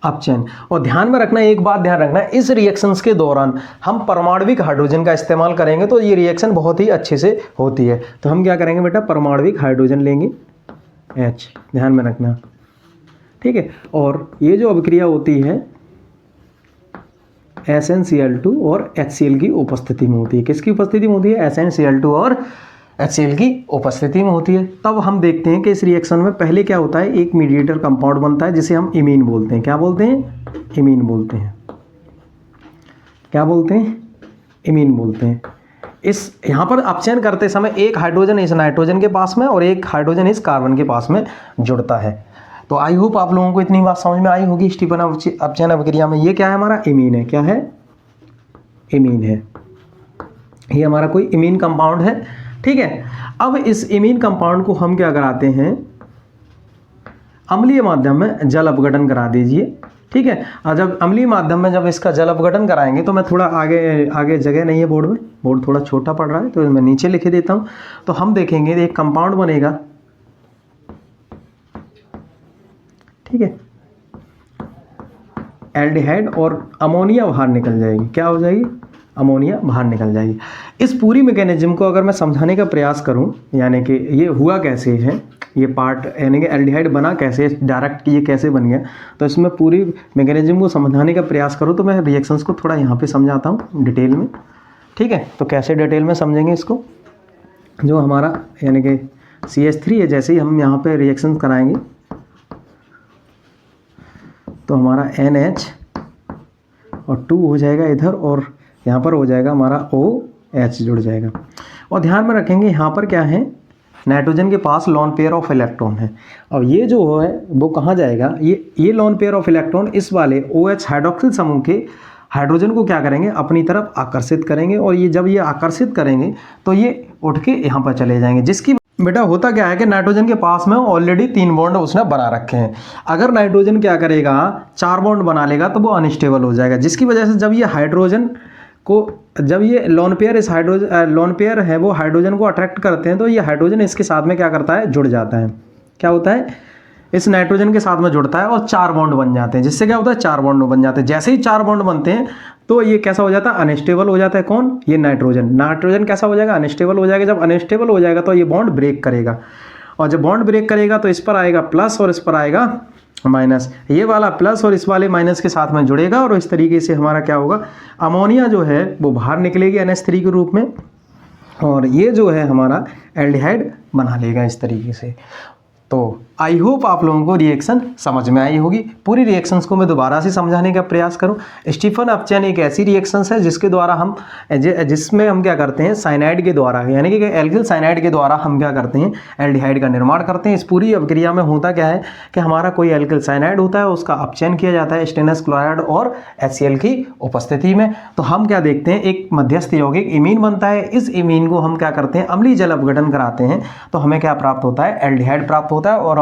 अपचयन। और ध्यान में रखना, एक बात ध्यान रखना, इस रिएक्शंस के दौरान हम परमाणविक हाइड्रोजन का इस्तेमाल करेंगे तो ये रिएक्शन बहुत ही अच्छे से होती है। तो हम क्या करेंगे बेटा, परमाणविक हाइड्रोजन लेंगे H, ध्यान में रखना। ठीक है, और ये जो अभिक्रिया होती है SnCl2 और HCl की उपस्थिति में होती है। किसकी उपस्थिति में होती है, SnCl2 और HCl की उपस्थिति में होती है। तब हम देखते हैं कि इस रिएक्शन में पहले क्या होता है, एक मीडिएटर कंपाउंड बनता है जिसे हम इमीन बोलते हैं। क्या बोलते हैं, इमीन बोलते हैं। क्या बोलते हैं, इमीन बोलते हैं। इस यहाँ पर अपचयन करते समय एक हाइड्रोजन इस नाइट्रोजन के पास में और एक हाइड्रोजन इस कार्बन के पास में जुड़ता है। तो आई होप आप लोगों को इतनी बात समझ में आई होगी। स्टीफन अपचयन अभिक्रिया में ये क्या है, हमारा इमीन है। क्या है, इमीन है। ये हमारा कोई इमीन कंपाउंड है। ठीक है, अब इस इमीन कंपाउंड को हम क्या कराते हैं, अम्लीय माध्यम में जल अपघटन करा दीजिए। ठीक है, और जब अम्लीय माध्यम में जब इसका जल अपघटन कराएंगे, तो मैं थोड़ा आगे जगह नहीं है बोर्ड में, बोर्ड थोड़ा छोटा पड़ रहा है तो मैं नीचे लिख देता हूँ। तो हम देखेंगे एक कंपाउंड बनेगा। ठीक है, एल्डिहाइड और अमोनिया बाहर निकल जाएगी। क्या हो जाएगी, अमोनिया बाहर निकल जाएगी। इस पूरी मैकेनिज्म को अगर मैं समझाने का प्रयास करूं, यानी कि ये हुआ कैसे है, ये पार्ट यानी कि एल्डिहाइड बना कैसे, डायरेक्ट ये कैसे बन गया, तो इसमें पूरी मैकेनिज्म को समझाने का प्रयास करूं तो मैं रिएक्शंस को थोड़ा यहाँ पे समझाता हूँ डिटेल में। ठीक है, तो कैसे डिटेल में समझेंगे इसको, जो हमारा यानी कि CH3 है, जैसे ही हम यहाँ पर रिएक्शन कराएंगे तो हमारा NH और 2 हो जाएगा इधर, और यहाँ पर हो जाएगा हमारा OH जुड़ जाएगा। और ध्यान में रखेंगे यहाँ पर क्या है, नाइट्रोजन के पास लॉन पेयर ऑफ इलेक्ट्रॉन है। और ये जो है वो कहाँ जाएगा, ये लॉन पेयर ऑफ इलेक्ट्रॉन इस वाले OH हाइड्रोक्सिल समूह के हाइड्रोजन को क्या करेंगे, अपनी तरफ आकर्षित करेंगे। और ये जब ये आकर्षित करेंगे तो ये उठ के यहाँ पर चले जाएंगे। जिसकी बेटा होता क्या है कि नाइट्रोजन के पास में ऑलरेडी 3 बॉन्ड उसने बना रखे हैं। अगर नाइट्रोजन क्या करेगा, 4 बॉन्ड बना लेगा तो वो अनस्टेबल हो जाएगा। जिसकी वजह से जब ये हाइड्रोजन को, जब ये लोन पेयर इस लोन पेयर है वो हाइड्रोजन को अट्रैक्ट करते हैं, तो ये हाइड्रोजन इसके साथ में क्या करता है, जुड़ जाता है। क्या होता है, इस नाइट्रोजन के साथ में जुड़ता है और 4 बॉन्ड बन जाते हैं। जिससे क्या होता है, 4 बॉन्ड बन जाते हैं। जैसे ही 4 बॉन्ड बनते हैं तो ये कैसा हो जाता है, अनस्टेबल हो जाता है। कौन, ये नाइट्रोजन कैसा हो जाएगा, अनस्टेबल हो जाएगा। जब अनस्टेबल हो जाएगा तो ये बॉन्ड ब्रेक करेगा, और जब बॉन्ड ब्रेक करेगा तो इस पर आएगा प्लस और इस पर आएगा माइनस। ये वाला प्लस और इस वाले माइनस के साथ में जुड़ेगा और इस तरीके से हमारा क्या होगा, अमोनिया जो है वो बाहर निकलेगी NH3 के रूप में, और ये जो है हमारा एल्डिहाइड बना लेगा इस तरीके से। तो आई होप आप लोगों को रिएक्शन समझ में आई होगी। पूरी रिएक्शंस को मैं दोबारा से समझाने का प्रयास करूं। स्टीफन अपचयन एक ऐसी रिएक्शंस है जिसके द्वारा हम जिसमें हम क्या करते हैं, साइनाइड के द्वारा यानी कि एल्किल साइनाइड के द्वारा हम क्या करते हैं, एल्डिहाइड का निर्माण करते हैं। इस पूरी अभिक्रिया में होता क्या है कि हमारा कोई एल्किल साइनाइड होता है, उसका अपचयन किया जाता है स्टेनस क्लोराइड और HCl की उपस्थिति में। तो हम क्या देखते हैं, एक मध्यस्थ यौगिक इमीन बनता है। इस इमीन को हम क्या करते हैं, अम्लीय जल अपघटन कराते हैं तो हमें क्या प्राप्त होता है, एल्डिहाइड प्राप्त होता है और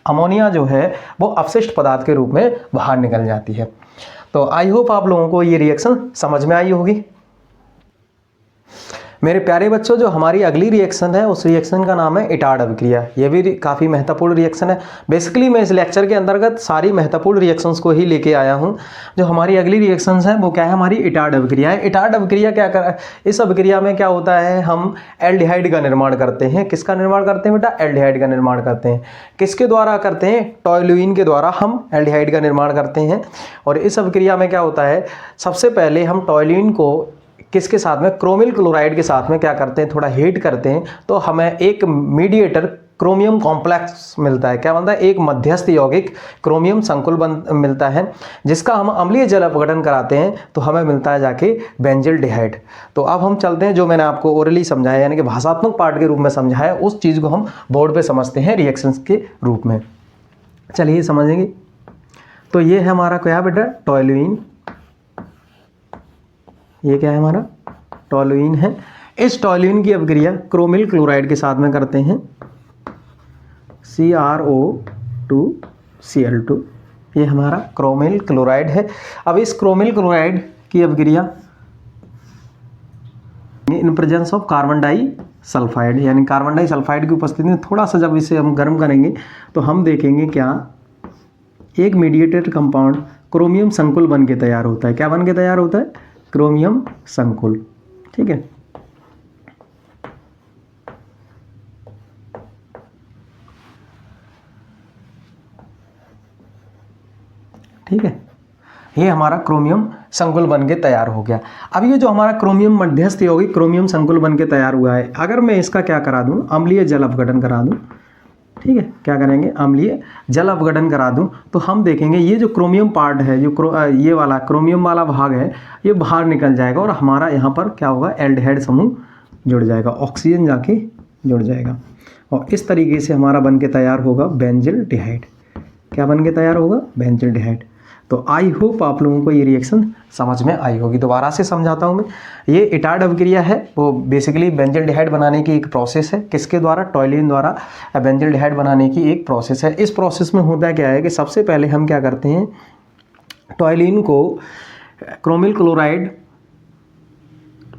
अमोनिया जो है वो अपशिष्ट पदार्थ के रूप में बाहर निकल जाती है। तो आई होप आप लोगों को ये रिएक्शन समझ में आई होगी। मेरे प्यारे बच्चों, जो हमारी अगली रिएक्शन है उस रिएक्शन का नाम है इटार्ड अभिक्रिया। ये भी काफ़ी महत्वपूर्ण रिएक्शन है। बेसिकली मैं इस लेक्चर के अंतर्गत सारी महत्वपूर्ण रिएक्शंस को ही लेके आया हूँ। जो हमारी अगली रिएक्शंस है वो क्या है, हमारी इटार्ड अभिक्रिया है। इटार्ड अभिक्रिया क्या कर, इस अभिक्रिया में क्या होता है, हम एल्डिहाइड का निर्माण करते हैं। किसका निर्माण करते हैं बेटा, एल्डिहाइड का निर्माण करते हैं। किसके द्वारा करते हैं, टॉयलुइन के द्वारा हम एल्डिहाइड का निर्माण करते हैं। और इस अभिक्रिया में क्या होता है, सबसे पहले हम टॉयलुइन को किसके साथ में, क्रोमिल क्लोराइड के साथ में क्या करते हैं, थोड़ा हीट करते हैं तो हमें एक मीडिएटर क्रोमियम कॉम्प्लेक्स मिलता है। क्या बनता है, एक मध्यस्थ यौगिक क्रोमियम संकुल मिलता है, जिसका हम अम्लीय जल अपघटन कराते हैं तो हमें मिलता है जाके बेंजिल्डिहाइड। तो अब हम चलते हैं, जो मैंने आपको ओरली समझाया यानी कि भाषात्मक पार्ट के रूप में समझाया, उस चीज़ को हम बोर्ड पे समझते हैं रिएक्शंस के रूप में। चलिए समझेंगे। तो ये है हमारा क्या बेटा, टॉयलुइन। ये क्या है हमारा, टॉयलुइन है। इस टॉयलुइन की अभिक्रिया क्रोमिल क्लोराइड के साथ में करते हैं, CrO2Cl2। ये हमारा क्रोमिल क्लोराइड है। अब इस क्रोमिल क्लोराइड की अभिक्रिया in presence of carbon disulphide, यानी कार्बन डाई सल्फाइड की उपस्थिति में थोड़ा सा जब इसे हम गर्म करेंगे तो हम देखेंगे क्या, एक मीडिएटेड कंपाउंड क्रोमियम संकुल बन के तैयार होता है। क्या बन के तैयार होता है, क्रोमियम संकुल। ठीक है, ठीक है, ये हमारा क्रोमियम संकुल बन के तैयार हो गया। अब ये जो हमारा क्रोमियम मध्यस्थ यौगिक क्रोमियम संकुल बन के तैयार हुआ है, अगर मैं इसका क्या करा दूं, अम्लीय जल अपघटन करा दूं, ठीक है, क्या करेंगे, अम्लीय जल अपघटन करा दूं, तो हम देखेंगे ये जो क्रोमियम पार्ट है, जो ये वाला क्रोमियम वाला भाग है, ये बाहर निकल जाएगा और हमारा यहाँ पर क्या होगा, एल्डिहाइड समूह जुड़ जाएगा, ऑक्सीजन जाके जुड़ जाएगा और इस तरीके से हमारा बन के तैयार होगा बेंजिल्डिहाइड। क्या बन के तैयार होगा, बेंजिल्डिहाइड। तो आई होप आप लोगों को ये रिएक्शन समझ में आई होगी। दोबारा से समझाता हूँ मैं। ये इटार्ड अभिक्रिया है, वो बेसिकली बेंजिल्डिहाइड बनाने की एक प्रोसेस है। किसके द्वारा, टॉयलुइन द्वारा बेंजिल्डिहाइड बनाने की एक प्रोसेस है। इस प्रोसेस में होता क्या है कि सबसे पहले हम क्या करते हैं, टॉयलुइन को क्रोमिल क्लोराइड,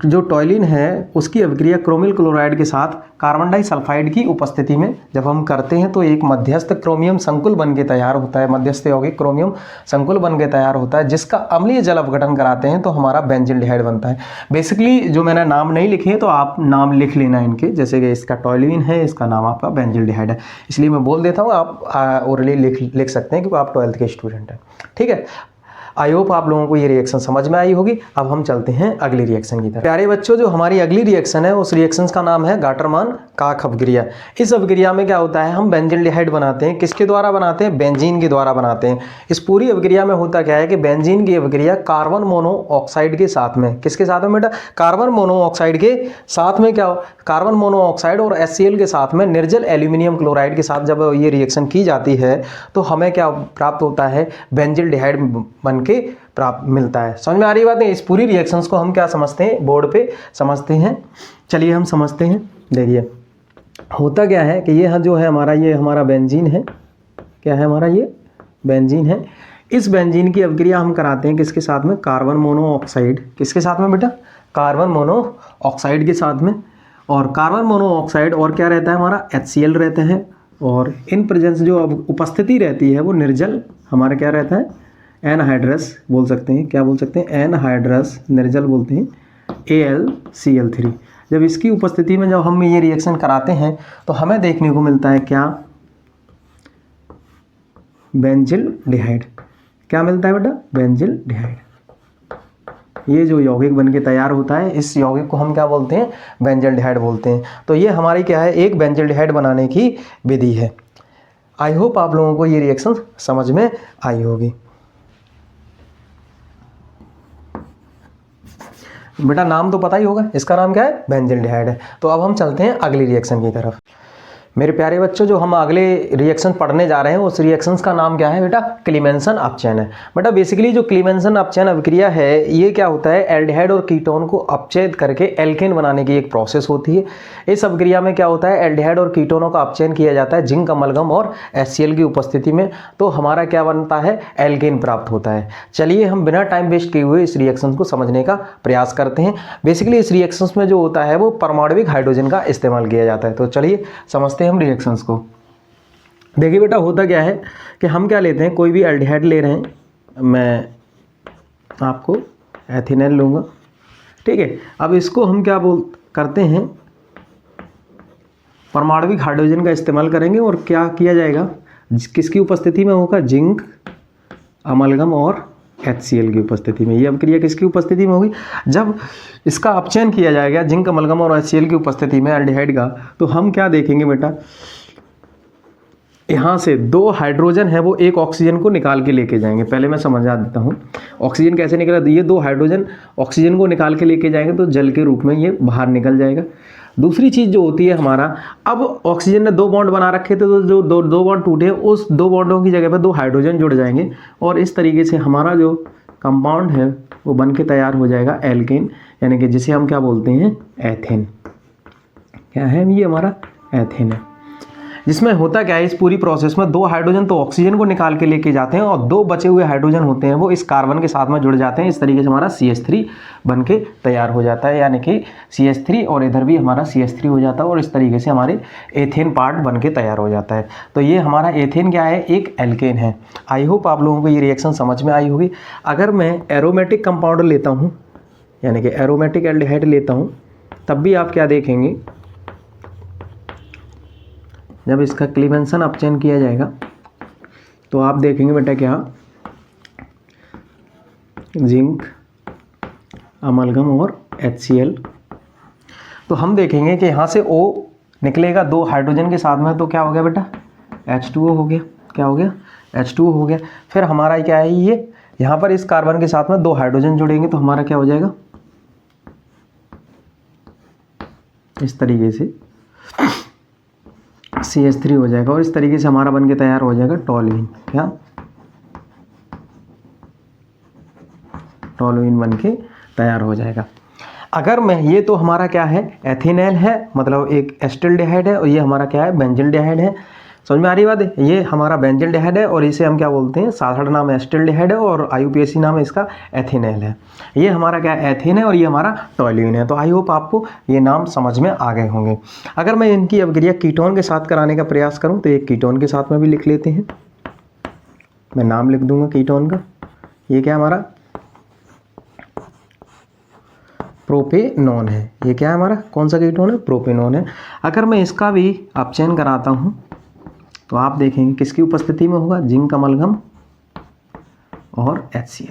जो टॉयलिन है उसकी अभिक्रिया क्रोमिल क्लोराइड के साथ कार्बन डाइसल्फाइड की उपस्थिति में जब हम करते हैं तो एक मध्यस्थ क्रोमियम संकुल बन के तैयार होता है, मध्यस्थ यौगिक क्रोमियम संकुल बन के तैयार होता है, जिसका अम्लीय जल अपघटन कराते हैं तो हमारा बेंजिल्डिहाइड बनता है। बेसिकली जो मैंने नाम नहीं लिखे हैं तो आप नाम लिख लेना इनके, जैसे कि इसका टॉयलिन है, इसका नाम आपका बेंजिल्डिहाइड है, इसलिए मैं बोल देता हूँ, आप ओरली लिख सकते हैं क्योंकि आप 12th के स्टूडेंट हैं। ठीक है, आई होप आप लोगों को ये रिएक्शन समझ में आई होगी। अब हम चलते हैं अगली रिएक्शन की तरफ। प्यारे बच्चों, जो हमारी अगली रिएक्शन है उस रिएक्शन का नाम है गाटरमान काक अभिक्रिया। इस अभिक्रिया में क्या होता है, हम बेंजिल्डिहाइड बनाते हैं। किसके द्वारा बनाते हैं, बेंजीन के द्वारा बनाते हैं। इस पूरी अभिक्रिया में होता क्या है कि बेंजीन की अभिक्रिया कार्बन मोनोऑक्साइड के साथ में, किसके साथ में बेटा, कार्बन मोनोऑक्साइड के साथ में क्या, कार्बन मोनोऑक्साइड और HCl के साथ में निर्जल एल्यूमिनियम क्लोराइड के साथ जब ये रिएक्शन की जाती है तो हमें क्या प्राप्त होता है, बेंजिल्डिहाइड बन के प्राप्त मिलता है। समझ में आ रही बात है। इस पूरी रिएक्शंस को हम क्या समझते हैं, बोर्ड पे समझते हैं। चलिए हम समझते हैं। देखिए होता क्या है कि ये जो है हमारा, ये हमारा बेंजीन है, क्या है हमारा, ये बेंजीन है। इस बेंजीन की अभिक्रिया हम कराते हैं किसके साथ में, कार्बन मोनोऑक्साइड। किसके साथ में बेटा, कार्बन मोनोऑक्साइड के साथ में। और कार्बन मोनोऑक्साइड और क्या रहता है हमारा, HCl रहते हैं। और इन प्रेजेंस जो अब उपस्थिति रहती है वो निर्जल हमारा क्या रहता है, एनहाइड्रस बोल सकते हैं। क्या बोल सकते हैं, एनहाइड्रस, निर्जल बोलते हैं, AlCl3। जब इसकी उपस्थिति में जब हम ये रिएक्शन कराते हैं तो हमें देखने को मिलता है क्या, बेंजिल्डिहाइड। क्या मिलता है बेटा, बेंजिल्डिहाइड। ये जो यौगिक बन के तैयार होता है, इस यौगिक को हम क्या बोलते हैं, बेंजिल्डिहाइड बोलते हैं। तो ये हमारी क्या है, एक बेंजिल्डिहाइड बनाने की विधि है। आई होप आप लोगों को ये रिएक्शन समझ में आई होगी। बेटा नाम तो पता ही होगा, इसका नाम क्या है, बेंजील्डिहाइड है। तो अब हम चलते हैं अगली रिएक्शन की तरफ। मेरे प्यारे बच्चों, जो हम अगले रिएक्शन पढ़ने जा रहे हैं उस रिएक्शंस का नाम क्या है बेटा, क्लीमेंसन अपचयन है। बेटा बेसिकली जो क्लीमेंसन अपचयन अभिक्रिया है ये क्या होता है, एल्डिहाइड और कीटोन को अपचयित करके एल्केन बनाने की एक प्रोसेस होती है। इस अभिक्रिया में क्या होता है, एल्डिहाइड और कीटोनों का अपचयन किया जाता है जिंक अमलगम और HCl की उपस्थिति में, तो हमारा क्या बनता है, एल्केन प्राप्त होता है। चलिए हम बिना टाइम वेस्ट किए हुए इस रिएक्शन को समझने का प्रयास करते हैं। बेसिकली इस रिएक्शन में जो होता है वो परमाणविक हाइड्रोजन का इस्तेमाल किया जाता है। तो चलिए समझते हम रिएक्शंस को। देखिए बेटा होता क्या है कि हम क्या लेते हैं, कोई भी एल्डिहाइड ले रहे हैं, मैं आपको एथिनॉल लूँगा, ठीक है। अब इसको हम क्या करते हैं, परमाणविक हाइड्रोजन का इस्तेमाल करेंगे और क्या किया जाएगा, किसकी उपस्थिति में होगा, जिंक अमलगम और HCl की उपस्थिति में। ये अभिक्रिया किसकी उपस्थिति में होगी, जब इसका अपचयन किया जाएगा जिंक अमलगम और HCl की उपस्थिति में एल्डिहाइड का, तो हम क्या देखेंगे बेटा, यहाँ से 2 हाइड्रोजन है वो एक ऑक्सीजन को निकाल के लेके जाएंगे। पहले मैं समझा देता हूँ ऑक्सीजन कैसे निकला। ये 2 हाइड्रोजन ऑक्सीजन को निकाल के लेके जाएंगे तो जल के रूप में ये बाहर निकल जाएगा। दूसरी चीज़ जो होती है हमारा, अब ऑक्सीजन ने 2 बॉन्ड बना रखे थे, तो जो दो बॉन्ड टूटे उस 2 बॉन्डों की जगह पर 2 हाइड्रोजन जुड़ जाएंगे और इस तरीके से हमारा जो कंपाउंड है वो बन के तैयार हो जाएगा एल्केन, यानी कि जिसे हम क्या बोलते हैं, एथेन। क्या है ये, हमारा एथेन है। जिसमें होता क्या है, इस पूरी प्रोसेस में 2 हाइड्रोजन तो ऑक्सीजन को निकाल के लेके जाते हैं और 2 बचे हुए हाइड्रोजन होते हैं वो इस कार्बन के साथ में जुड़ जाते हैं। इस तरीके से हमारा CH3 बन के तैयार हो जाता है, यानी कि CH3 और इधर भी हमारा CH3 हो जाता है और इस तरीके से हमारे एथेन पार्ट बन के तैयार हो जाता है। तो ये हमारा एथेन क्या है, एक एल्केन है। आई होप आप लोगों को ये रिएक्शन समझ में आई होगी। अगर मैं एरोमेटिक कंपाउंड लेता हूँ, यानी कि एरोमेटिक एल्डिहाइड लेता हूँ, तब भी आप क्या देखेंगे, जब इसका क्लीमेंसन अपचयन किया जाएगा तो आप देखेंगे बेटा क्या, जिंक अमलगम और HCl। तो हम देखेंगे कि यहाँ से O निकलेगा 2 हाइड्रोजन के साथ में, तो क्या हो गया बेटा, H2O हो गया। क्या हो गया, H2O हो गया। फिर हमारा क्या है, ये यहाँ पर इस कार्बन के साथ में 2 हाइड्रोजन जुड़ेंगे तो हमारा क्या हो जाएगा, इस तरीके से CH3 हो जाएगा और इस तरीके से हमारा बन के तैयार हो जाएगा टॉलुइन। क्या, टॉलुइन बन के तैयार हो जाएगा। अगर मैं, ये तो हमारा क्या है, एथिनॉल है, मतलब एक एस्टिल्डिहाइड है, और ये हमारा क्या है, बेंजील्डिहाइड है। समझ में आ रही बात है, ये हमारा बेंजील्डिहाइड है और इसे हम क्या बोलते हैं, साधारण नाम एस्टिल्डिहाइड है और IUPAC नाम इसका एथिनॉल है। ये हमारा क्या है, एथेन है और ये हमारा टॉलुइन है। तो आई होप आपको ये नाम समझ में आ गए होंगे। अगर मैं इनकी अभिक्रिया कीटोन के साथ कराने का प्रयास करूँ तो एक कीटोन के साथ में भी लिख लेते हैं, मैं नाम लिख दूंगा कीटोन का। ये क्या हमारा प्रोपेनॉन है। ये क्या है हमारा, कौन सा कीटोन है, प्रोपेनॉन है। अगर मैं इसका भी अपचयन कराता हूँ तो आप देखेंगे किसकी उपस्थिति में होगा, जिंक अमलगम और HCl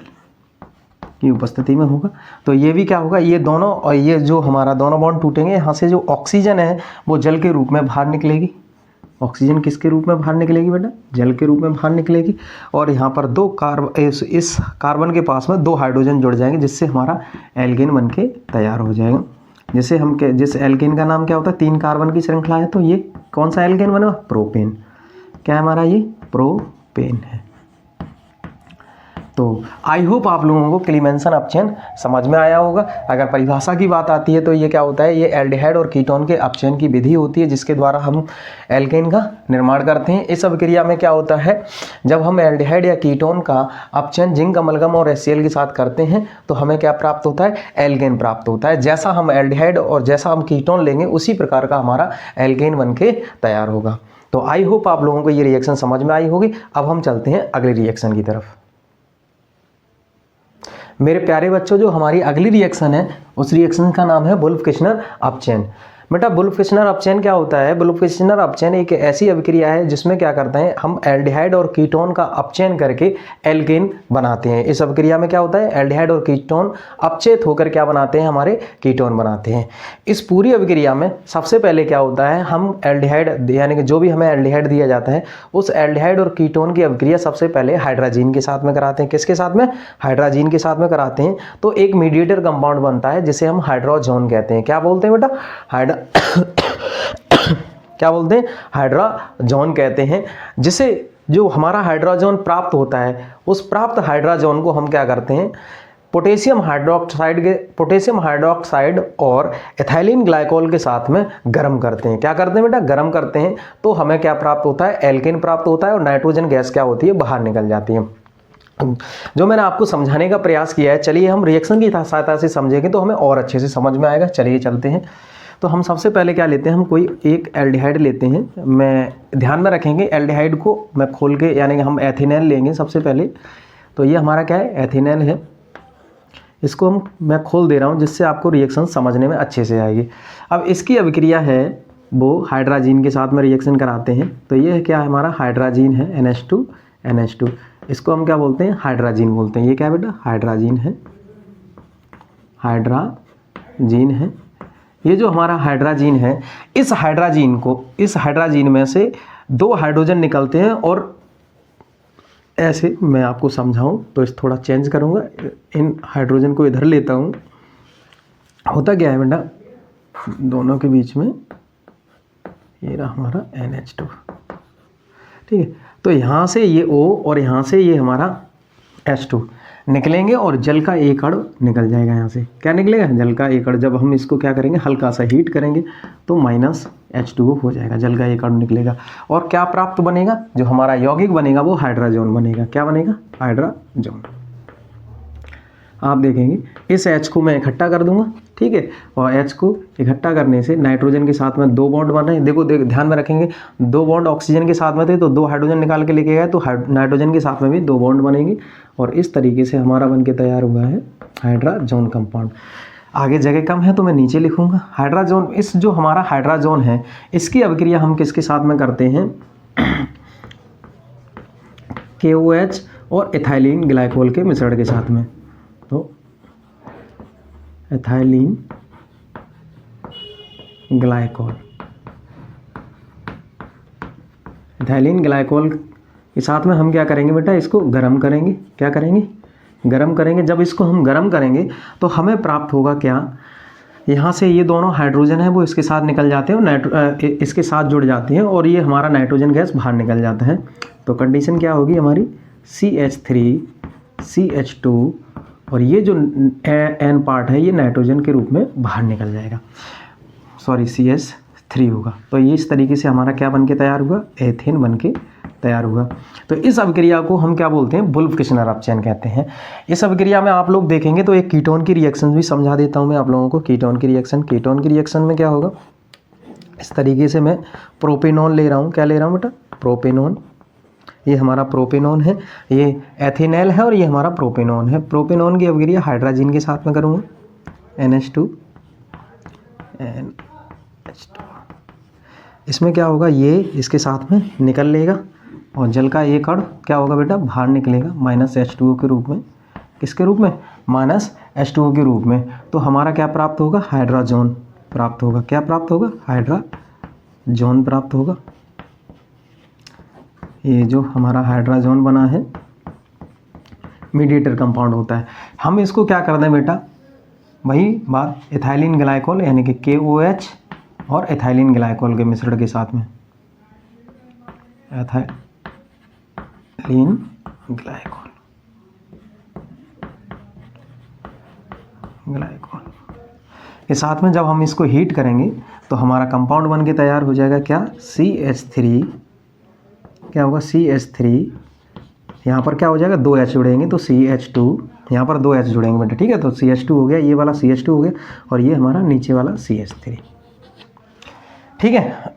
की उपस्थिति में होगा। तो ये भी क्या होगा, ये दोनों, और ये जो हमारा दोनों बॉन्ड टूटेंगे, यहाँ से जो ऑक्सीजन है वो जल के रूप में बाहर निकलेगी। ऑक्सीजन किसके रूप में बाहर निकलेगी बेटा, जल के रूप में बाहर निकलेगी। और यहाँ पर 2 इस कार्बन के पास में 2 हाइड्रोजन जुड़ जाएंगे जिससे हमारा एल्केन बन के तैयार हो जाएगा। जिसे हम जिस एल्केन का नाम क्या होता है, 3 कार्बन की श्रृंखला है, तो ये कौन सा एल्केन बना, प्रोपेन। क्या है हमारा, ये प्रोपेन है। तो आई होप आप लोगों को क्लीमेंसन अपचयन समझ में आया होगा। अगर परिभाषा की बात आती है तो ये क्या होता है, ये एल्डिहाइड और कीटोन के अपचयन की विधि होती है जिसके द्वारा हम एल्केन का निर्माण करते हैं। इस अभिक्रिया में क्या होता है, जब हम एल्डिहाइड या कीटोन का अपचयन जिंक अमलगम और HCl के साथ करते हैं तो हमें क्या प्राप्त होता है, एल्केन प्राप्त होता है। जैसा हम एल्डिहाइड और जैसा हम कीटोन लेंगे उसी प्रकार का हमारा एल्केन बन के तैयार होगा। तो आई होप आप लोगों को ये रिएक्शन समझ में आई होगी। अब हम चलते हैं अगले रिएक्शन की तरफ। मेरे प्यारे बच्चों, जो हमारी अगली रिएक्शन है उस रिएक्शन का नाम है वुल्फ-किशनर अपचयन। बेटा वुल्फ-किश्नर अपचयन क्या होता है? वुल्फ-किश्नर अपचयन एक ऐसी अभिक्रिया है जिसमें क्या करते हैं हम एल्डिहाइड और कीटोन का अपचयन करके एल्केन बनाते हैं। इस अभिक्रिया में क्या होता है, एल्डिहाइड और कीटोन अपचयित होकर क्या बनाते हैं, हमारे कीटोन बनाते हैं। इस पूरी अभिक्रिया में सबसे पहले क्या होता है, हम एल्डिहाइड यानी कि जो भी हमें एल्डिहाइड दिया जाता है उस एल्डिहाइड और कीटोन की अभिक्रिया सबसे पहले हाइड्राजीन के साथ में कराते हैं। किसके साथ में? हाइड्राजीन के साथ में कराते हैं। तो एक मीडिएटर कंपाउंड बनता है जिसे हम हाइड्रोजोन कहते हैं। क्या बोलते हैं बेटा? क्या बोलते हैं? हाइड्रोजोन कहते हैं। जिसे जो हमारा हाइड्रोजोन प्राप्त होता है उस प्राप्त हाइड्रोजोन को हम क्या करते हैं, पोटेशियम हाइड्रोक्साइड और एथिलीन ग्लाइकोल के साथ में गर्म करते हैं। क्या करते हैं बेटा? गर्म करते हैं। तो हमें क्या प्राप्त होता है, एल्केन प्राप्त होता है और नाइट्रोजन गैस क्या होती है, बाहर निकल जाती है। जो मैंने आपको समझाने का प्रयास किया है, चलिए हम रिएक्शन की सहायता से समझेंगे तो हमें और अच्छे से समझ में आएगा। चलिए चलते हैं। तो हम सबसे पहले क्या लेते हैं, हम कोई एक एल्डिहाइड लेते हैं। मैं ध्यान में रखेंगे एल्डिहाइड को मैं खोल के, यानी कि हम एथिनेल लेंगे सबसे पहले। तो ये हमारा क्या है, एथिनेल है। इसको मैं खोल दे रहा हूँ जिससे आपको रिएक्शन समझने में अच्छे से आएगी। अब इसकी अभिक्रिया है वो हाइड्राजीन के साथ में रिएक्शन कराते हैं। तो ये क्या है, हमारा हाइड्राजीन है, NH2। इसको हम क्या बोलते हैं, हाइड्राजीन बोलते हैं। ये क्या है बेटा, हाइड्राजीन है, हाइड्राजीन है। ये जो हमारा हाइड्राजीन है, इस हाइड्राजीन में से 2 हाइड्रोजन निकलते हैं। और ऐसे मैं आपको समझाऊं तो इस थोड़ा चेंज करूंगा, इन हाइड्रोजन को इधर लेता हूं। होता क्या है बेटा, दोनों के बीच में ये रहा हमारा NH2, ठीक है। तो यहाँ से ये O और यहाँ से ये हमारा H2 निकलेंगे और जल का एक अणु निकल जाएगा। यहाँ से क्या निकलेगा, जल का एक अणु। जब हम इसको क्या करेंगे, हल्का सा हीट करेंगे तो -H2O हो जाएगा, जल का एक अणु निकलेगा। और क्या प्राप्त बनेगा, जो हमारा यौगिक बनेगा वो हाइड्रोजन बनेगा। क्या बनेगा, हाइड्रोजन। आप देखेंगे इस H को मैं इकट्ठा कर दूंगा, ठीक है। और H को इकट्ठा करने से नाइट्रोजन के साथ में 2 बॉन्ड बन रहे हैं। देखो ध्यान में रखेंगे, 2 बॉन्ड ऑक्सीजन के साथ में थे तो 2 हाइड्रोजन निकाल के लेके गए, तो नाइट्रोजन के साथ में भी 2 बॉन्ड बनेंगे। और इस तरीके से हमारा बन के तैयार हुआ है हाइड्रोजन कंपाउंड। आगे जगह कम है तो मैं नीचे लिखूंगा हाइड्रोजन। इस जो हमारा हाइड्रोजन है इसकी अभिक्रिया हम किसके साथ में करते हैं, KOH और एथिलीन ग्लाइकोल के मिश्रण के साथ में। तो एथिलीन ग्लाइकोल के साथ में हम क्या करेंगे बेटा, इसको गर्म करेंगे। क्या करेंगे, गर्म करेंगे। जब इसको हम गर्म करेंगे तो हमें प्राप्त होगा क्या, यहाँ से ये दोनों हाइड्रोजन है वो इसके साथ निकल जाते हैं और इसके साथ जुड़ जाते हैं और ये हमारा नाइट्रोजन गैस बाहर निकल जाता है। तो कंडीशन क्या होगी हमारी, CH3 CH2 और ये जो N पार्ट है ये नाइट्रोजन के रूप में बाहर निकल जाएगा, सॉरी CH3 होगा। तो ये इस तरीके से हमारा क्या बन के तैयार हुआ, एथेन बन के तैयार हुआ। तो इस अभिक्रिया को हम क्या बोलते हैं, वुल्फ-किश्नर अपचयन कहते हैं। इस अभिक्रिया में आप लोग देखेंगे तो एक कीटोन की रिएक्शन भी समझा देता हूं मैं आप लोगों को। कीटोन की रिएक्शन में क्या होगा, इस तरीके से मैं प्रोपेनॉन ले रहा हूं। क्या ले रहा हूं बेटा, प्रोपेनॉन। ये हमारा प्रोपेनॉन है, ये एथिनेल है और ये हमारा प्रोपेनॉन है। प्रोपेनॉन की अभिक्रिया हाइड्राजीन के साथ में करूँगा, NH2। इसमें क्या होगा, ये इसके साथ में निकल लेगा और जल का एक अणु क्या होगा बेटा, बाहर निकलेगा -H2O के रूप में। किसके रूप में, -H2O के रूप में। तो हमारा क्या प्राप्त होगा, हाइड्रोजन प्राप्त होगा। क्या प्राप्त होगा, हाइड्रोजन प्राप्त होगा। ये जो हमारा हाइड्रोजन बना है मीडिएटर कंपाउंड होता है। हम इसको क्या कर दें बेटा, वही बात, एथिलीन ग्लाइकोल यानी कि KOH और एथिलीन ग्लाइकोल के मिश्रण के साथ में, एथिलीन ग्लाइकोल के साथ में जब हम इसको हीट करेंगे तो हमारा कंपाउंड बन के तैयार हो जाएगा क्या, CH3। क्या होगा, CH3। यहाँ पर क्या हो जाएगा, 2 H जुड़ेंगे तो CH2, यहाँ पर 2 H जुड़ेंगे बेटा, ठीक है। तो CH2 हो गया, ये वाला CH2 हो गया और ये हमारा नीचे वाला CH3, ठीक है।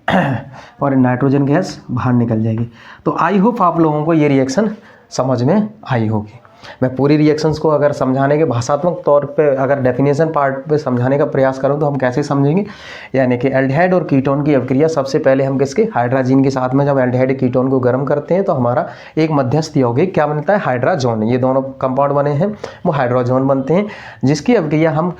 और नाइट्रोजन गैस बाहर निकल जाएगी। तो आई होप आप लोगों को ये रिएक्शन समझ में आई होगी। मैं पूरी रिएक्शंस को अगर समझाने के भाषात्मक तौर पे अगर डेफिनेशन पार्ट पे समझाने का प्रयास करूं तो हम कैसे समझेंगे, यानी कि एल्डिहाइड और कीटोन की अभिक्रिया सबसे पहले हम किसके हाइड्रोजन के साथ में जब एल्डिहाइड कीटोन को गर्म करते हैं तो हमारा एक मध्यस्थ यौगिक क्या बनता है, हाइड्रोजन। ये दोनों कंपाउंड बने हैं वो हाइड्रोजन बनते हैं, जिसकी अभिक्रिया हम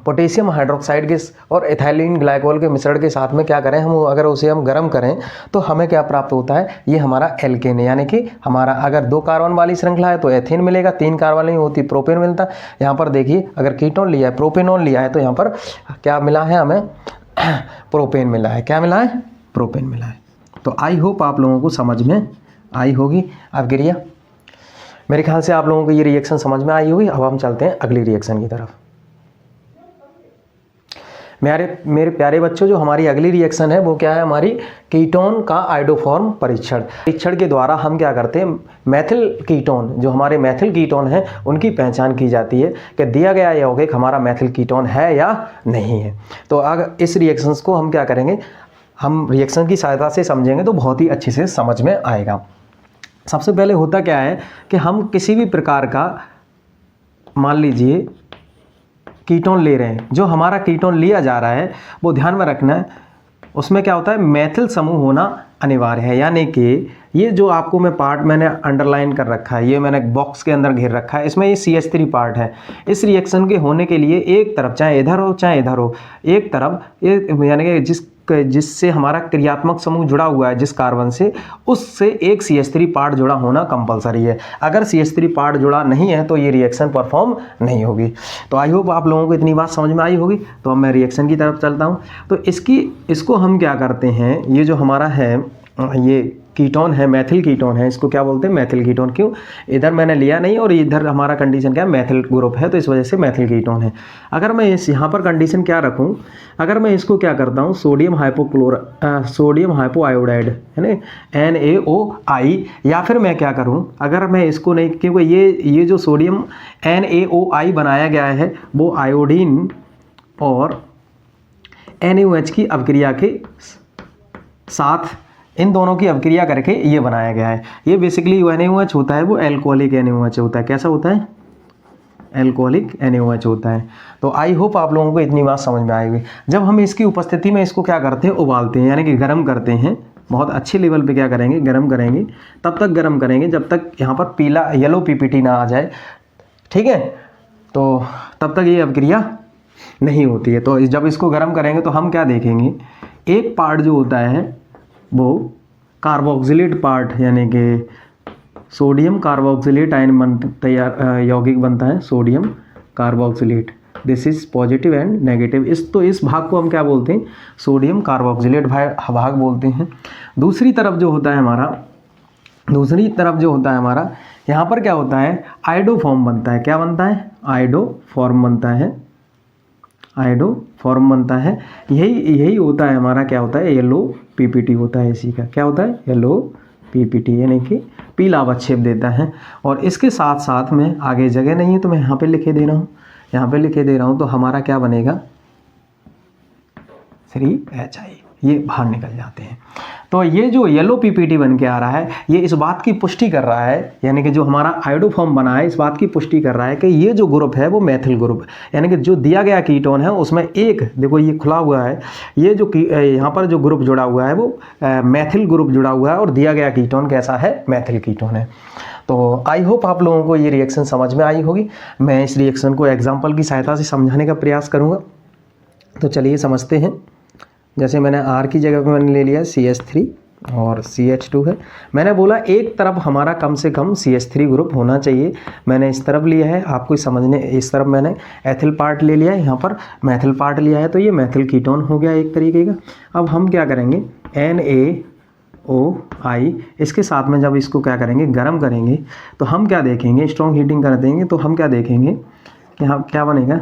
पोटेशियम हाइड्रोक्साइड के और एथिलीन ग्लाइकोल के मिश्रण के साथ में क्या करें, हम अगर उसे हम गर्म करें तो हमें क्या प्राप्त होता है, ये हमारा एल्केन है। यानी कि हमारा अगर 2 कार्बन वाली श्रृंखला है तो एथेन मिलेगा, 3 कार्बन नहीं होती प्रोपेन मिलता है। यहाँ पर देखिए अगर कीटोन लिया है, प्रोपेनॉल लिया है तो यहाँ पर क्या मिला है हमें, प्रोपेन मिला है। क्या मिला है, प्रोपेन मिला है। तो आई होप आप लोगों को समझ में आई होगी अभिक्रिया। मेरे ख्याल से आप लोगों को ये रिएक्शन समझ में आई होगी। अब हम चलते हैं अगली रिएक्शन की तरफ। मेरे प्यारे बच्चों, जो हमारी अगली रिएक्शन है वो क्या है, हमारी कीटोन का आयोडोफॉर्म परीक्षण के द्वारा हम क्या करते हैं, मैथिल कीटोन, जो हमारे मैथिल कीटोन हैं उनकी पहचान की जाती है कि दिया गया यौगिक हमारा मैथिल कीटोन है या नहीं है। तो अगर इस रिएक्शंस को हम क्या करेंगे, हम रिएक्शन की सहायता से समझेंगे तो बहुत ही अच्छे से समझ में आएगा। सबसे पहले होता क्या है कि हम किसी भी प्रकार का, मान लीजिए कीटोन ले रहे हैं, जो हमारा कीटोन लिया जा रहा है वो ध्यान में रखना है, उसमें क्या होता है, मैथिल समूह होना अनिवार्य है। यानी कि ये जो आपको मैं पार्ट मैंने अंडरलाइन कर रखा है, ये मैंने बॉक्स के अंदर घेर रखा है, इसमें ये CH3 पार्ट है। इस रिएक्शन के होने के लिए एक तरफ, चाहे इधर हो चाहे इधर हो, एक तरफ यानी कि जिससे हमारा क्रियात्मक समूह जुड़ा हुआ है जिस कार्बन से, उससे एक CH3 पार्ट जुड़ा होना कंपलसरी है। अगर CH3 पार्ट जुड़ा नहीं है तो ये रिएक्शन परफॉर्म नहीं होगी। तो आई होप आप लोगों को इतनी बात समझ में आई होगी। तो अब मैं रिएक्शन की तरफ चलता हूँ। तो इसको हम क्या करते हैं, ये जो हमारा है ये कीटोन है, मैथिल कीटोन है, इसको क्या बोलते हैं, मैथिल कीटोन। क्यों, इधर मैंने लिया नहीं और इधर हमारा कंडीशन क्या है, मैथिल ग्रुप है, तो इस वजह से मैथिल कीटोन है। अगर मैं यहाँ पर कंडीशन क्या रखूँ, अगर मैं इसको क्या करता हूँ, सोडियम हाइपो आयोडाइड है ना, NaOI, या फिर मैं क्या करूँ, अगर मैं इसको नहीं, क्योंकि ये जो सोडियम NaOI बनाया गया है वो आयोडीन और NaOH की अभिक्रिया के साथ, इन दोनों की अभिक्रिया करके ये बनाया गया है। ये बेसिकली NaOH होता है, वो एल्कोहलिक NaOH होता है। कैसा होता है, एल्कोहलिक NaOH होता है। तो आई होप आप लोगों को इतनी बात समझ में आएगी। जब हम इसकी उपस्थिति में इसको क्या करते हैं, उबालते हैं, यानी कि गर्म करते हैं, बहुत अच्छे लेवल पे क्या करेंगे, गर्म करेंगे। तब तक गर्म करेंगे जब तक यहाँ पर पीला येलो PPT ना आ जाए, ठीक है। तो तब तक ये अभिक्रिया नहीं होती है। तो जब इसको गर्म करेंगे तो हम क्या देखेंगे, एक पार्ट जो होता है वो कार्बोक्सिलेट पार्ट, यानी कि सोडियम कार्बोक्सिलेट आयन तैयार यौगिक बनता है, sodium carboxylate. This is positive and negative. इस भाग को हम क्या बोलते हैं, सोडियम कार्बोक्सिलेट भाग बोलते हैं। दूसरी तरफ जो होता है हमारा यहाँ पर क्या होता है, आयोडोफॉर्म बनता है। क्या बनता है, आयोडोफॉर्म बनता है, आयोडोफॉर्म बनता है। यही होता है हमारा, क्या होता है, येलो PPT होता है इसी का। क्या होता है, येलो PPT, यानी कि पीला अवक्षेप देता है। और इसके साथ साथ में आगे जगह नहीं है तो मैं यहाँ पे लिखे दे रहा हूँ, तो हमारा क्या बनेगा, 3HI, ये बाहर निकल जाते हैं। तो ये जो येलो PPT बन के आ रहा है, ये इस बात की पुष्टि कर रहा है, यानी कि जो हमारा आयोडोफॉर्म बना है इस बात की पुष्टि कर रहा है कि ये जो ग्रुप है वो मैथिल ग्रुप, यानी कि जो दिया गया कीटोन है उसमें एक, देखो ये खुला हुआ है, ये जो यहाँ पर जो ग्रुप जुड़ा हुआ है वो मैथिल ग्रुप जुड़ा हुआ है, और दिया गया कीटोन कैसा है, मैथिल कीटोन है। तो आई होप आप लोगों को ये रिएक्शन समझ में आई होगी। मैं इस रिएक्शन को एग्जाम्पल की सहायता से समझाने का प्रयास करूँगा। तो चलिए समझते हैं। जैसे मैंने R की जगह पे मैंने ले लिया CH3 और CH2 है। मैंने बोला एक तरफ हमारा कम से कम CH3 ग्रुप होना चाहिए, मैंने इस तरफ लिया है, आपको समझने, इस तरफ मैंने एथिल पार्ट ले लिया है, यहाँ पर मैथिल पार्ट लिया है, तो ये मैथिल कीटोन हो गया एक तरीके का। अब हम क्या करेंगे, NaOI, इसके साथ में जब इसको क्या करेंगे, गर्म करेंगे, तो हम क्या देखेंगे, स्ट्रॉन्ग हीटिंग कर देंगे तो हम क्या देखेंगे कि यहाँ क्या बनेगा,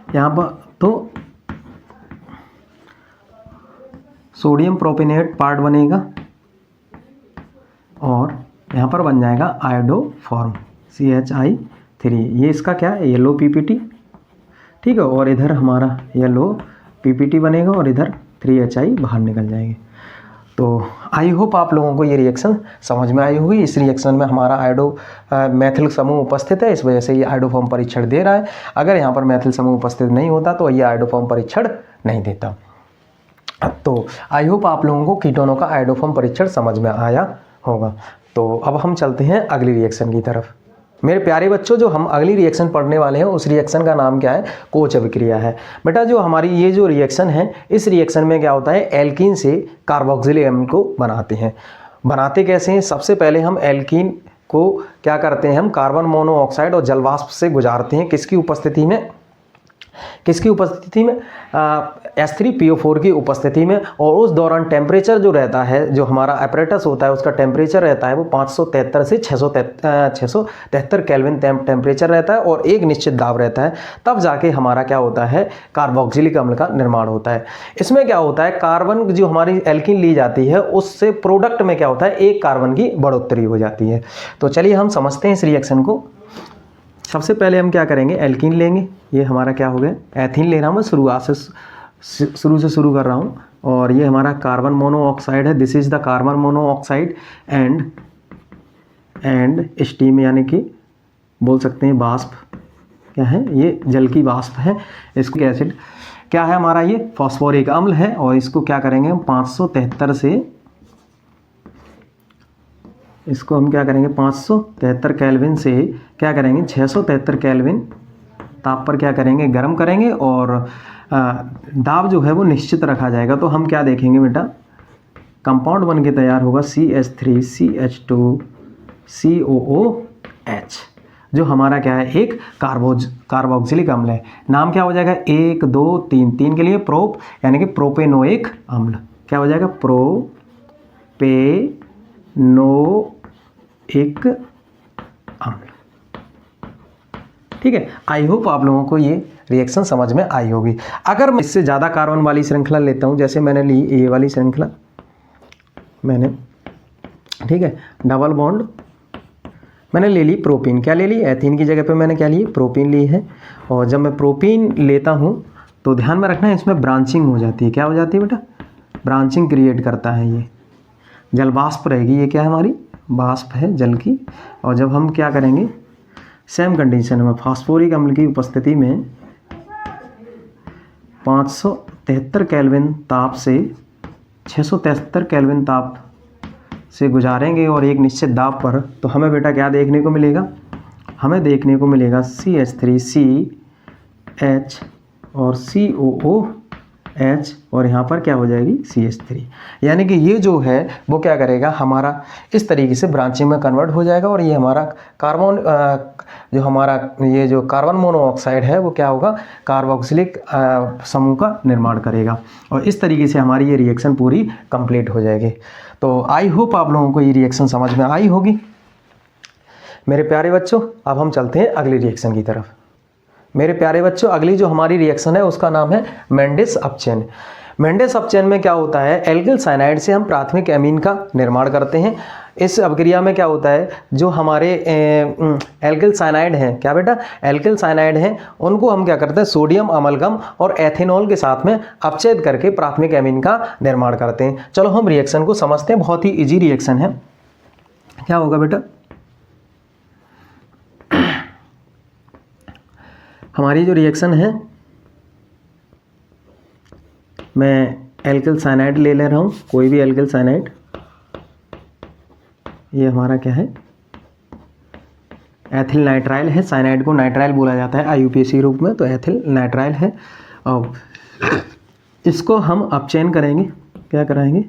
यहाँ पर तो सोडियम प्रोपेनेट पार्ट बनेगा और यहाँ पर बन जाएगा आयोडोफॉर्म CHI3। ये इसका क्या है, येलो PPT, ठीक है। और इधर हमारा येलो PPT बनेगा और इधर 3HI बाहर निकल जाएंगे। तो आई होप आप लोगों को ये रिएक्शन समझ में आई होगी। इस रिएक्शन में हमारा आयोडो मैथिल समूह उपस्थित है, इस वजह से ये आयोडोफॉर्म परीक्षण दे रहा है। अगर यहाँ पर मैथिल समूह उपस्थित नहीं होता तो ये आयोडोफॉर्म परीक्षण नहीं देता। तो आई होप आप लोगों को कीटोनों का आयोडोफॉर्म परीक्षण समझ में आया होगा। तो अब हम चलते हैं अगली रिएक्शन की तरफ। मेरे प्यारे बच्चों, जो हम अगली रिएक्शन पढ़ने वाले हैं उस रिएक्शन का नाम क्या है? कोच अभिक्रिया है। बेटा जो हमारी ये जो रिएक्शन है, इस रिएक्शन में क्या होता है, एल्कीन से कार्बोक्सिलिक अम्ल को बनाते हैं। बनाते कैसे हैं? सबसे पहले हम एल्कीन को क्या करते हैं, हम कार्बन मोनोऑक्साइड और जलवाष्प से गुजारते हैं। किसकी उपस्थिति में? किसकी उपस्थिति में? H3PO4 की उपस्थिति में। और उस दौरान टेम्परेचर जो रहता है, जो हमारा अपरेटस होता है उसका टेम्परेचर रहता है वो 573 से 673 केल्विन टेम्परेचर रहता है और एक निश्चित दाब रहता है। तब जाके हमारा क्या होता है, कार्बोक्सिलिक अम्ल का निर्माण होता है। इसमें क्या होता है, कार्बन जो हमारी एल्कीन ली जाती है उससे प्रोडक्ट में क्या होता है, एक कार्बन की बढ़ोतरी हो जाती है। तो चलिए हम समझते हैं इस रिएक्शन को। सबसे पहले हम क्या करेंगे, एल्कीन लेंगे। ये हमारा क्या हो गया, एथीन ले रहा हूँ मैं, शुरू से शुरू कर रहा हूँ। और ये हमारा कार्बन मोनोऑक्साइड है, this is the carbon monoxide and steam, यानी कि बोल सकते हैं वाष्प। क्या है ये? जल की वाष्प है। इसको एसिड क्या है हमारा, ये फॉस्फोरिक अम्ल है। और इसको क्या करेंगे हम 573 से, इसको हम क्या करेंगे 573 केल्विन से क्या करेंगे 673 केल्विन ताप पर क्या करेंगे, गर्म करेंगे। और दाब जो है वो निश्चित रखा जाएगा। तो हम क्या देखेंगे बेटा, कंपाउंड बन के तैयार होगा CH3CH2COOH, जो हमारा क्या है, एक कार्बोक्सिलिक अम्ल है। नाम क्या हो जाएगा, 1 2 3 3 के लिए प्रोप, यानी कि प्रोपेनोइक अम्ल। क्या हो जाएगा, प्रोपेनोइक अम्ल। ठीक है, आई होप आप लोगों को ये रिएक्शन समझ में आई होगी। अगर मैं इससे ज़्यादा कार्बन वाली श्रृंखला लेता हूँ, जैसे मैंने ली ये वाली श्रृंखला मैंने, ठीक है, डबल बॉन्ड मैंने ले ली प्रोपीन। क्या ले ली, एथीन की जगह पे मैंने क्या ली, प्रोपीन ली है। और जब मैं प्रोपीन लेता हूँ तो ध्यान में रखना है, इसमें ब्रांचिंग हो जाती है। क्या हो जाती है बेटा, ब्रांचिंग क्रिएट करता है। ये जल वाष्प रहेगी, ये क्या है हमारी वाष्प है जल की। और जब हम क्या करेंगे, सेम कंडीशन में फास्फोरिक अम्ल की उपस्थिति में 573 केल्विन ताप से 673 केल्विन ताप से गुजारेंगे और एक निश्चित दाब पर, तो हमें बेटा क्या देखने को मिलेगा, हमें देखने को मिलेगा CH3CH और COOH, और यहाँ पर क्या हो जाएगी CH3। यानी कि ये जो है वो क्या करेगा, हमारा इस तरीके से ब्रांचिंग में कन्वर्ट हो जाएगा। और ये हमारा कार्बन जो हमारा ये जो कार्बन मोनोऑक्साइड है वो क्या होगा, कार्बोक्सिलिक समूह का निर्माण करेगा। और इस तरीके से हमारी ये रिएक्शन पूरी कंप्लीट हो जाएगी। तो आई होप आप लोगों को ये रिएक्शन समझ में आई होगी। मेरे प्यारे बच्चों, अब हम चलते हैं अगली रिएक्शन की तरफ। मेरे प्यारे बच्चों, अगली जो हमारी रिएक्शन है उसका नाम है मेंडिस अपचयन। मेंडिस अपचयन में क्या होता है, एल्किल साइनाइड से हम प्राथमिक एमीन का निर्माण करते हैं। इस अभिक्रिया में क्या होता है, जो हमारे एल्किल साइनाइड हैं, क्या बेटा, एल्किल साइनाइड हैं, उनको हम क्या करते हैं, सोडियम अमलगम और एथेनॉल के साथ में अपचयित करके प्राथमिक एमीन का निर्माण करते हैं। चलो हम रिएक्शन को समझते हैं, बहुत ही ईजी रिएक्शन है। क्या होगा बेटा, हमारी जो रिएक्शन है, मैं एल्किल साइनाइड ले रहा हूँ, कोई भी एल्किल साइनाइड। ये हमारा क्या है, एथिल नाइट्राइल है। साइनाइड को नाइट्राइल बोला जाता है IUPAC रूप में, तो एथिल नाइट्राइल है। और इसको हम अपचयन करेंगे, क्या कराएंगे,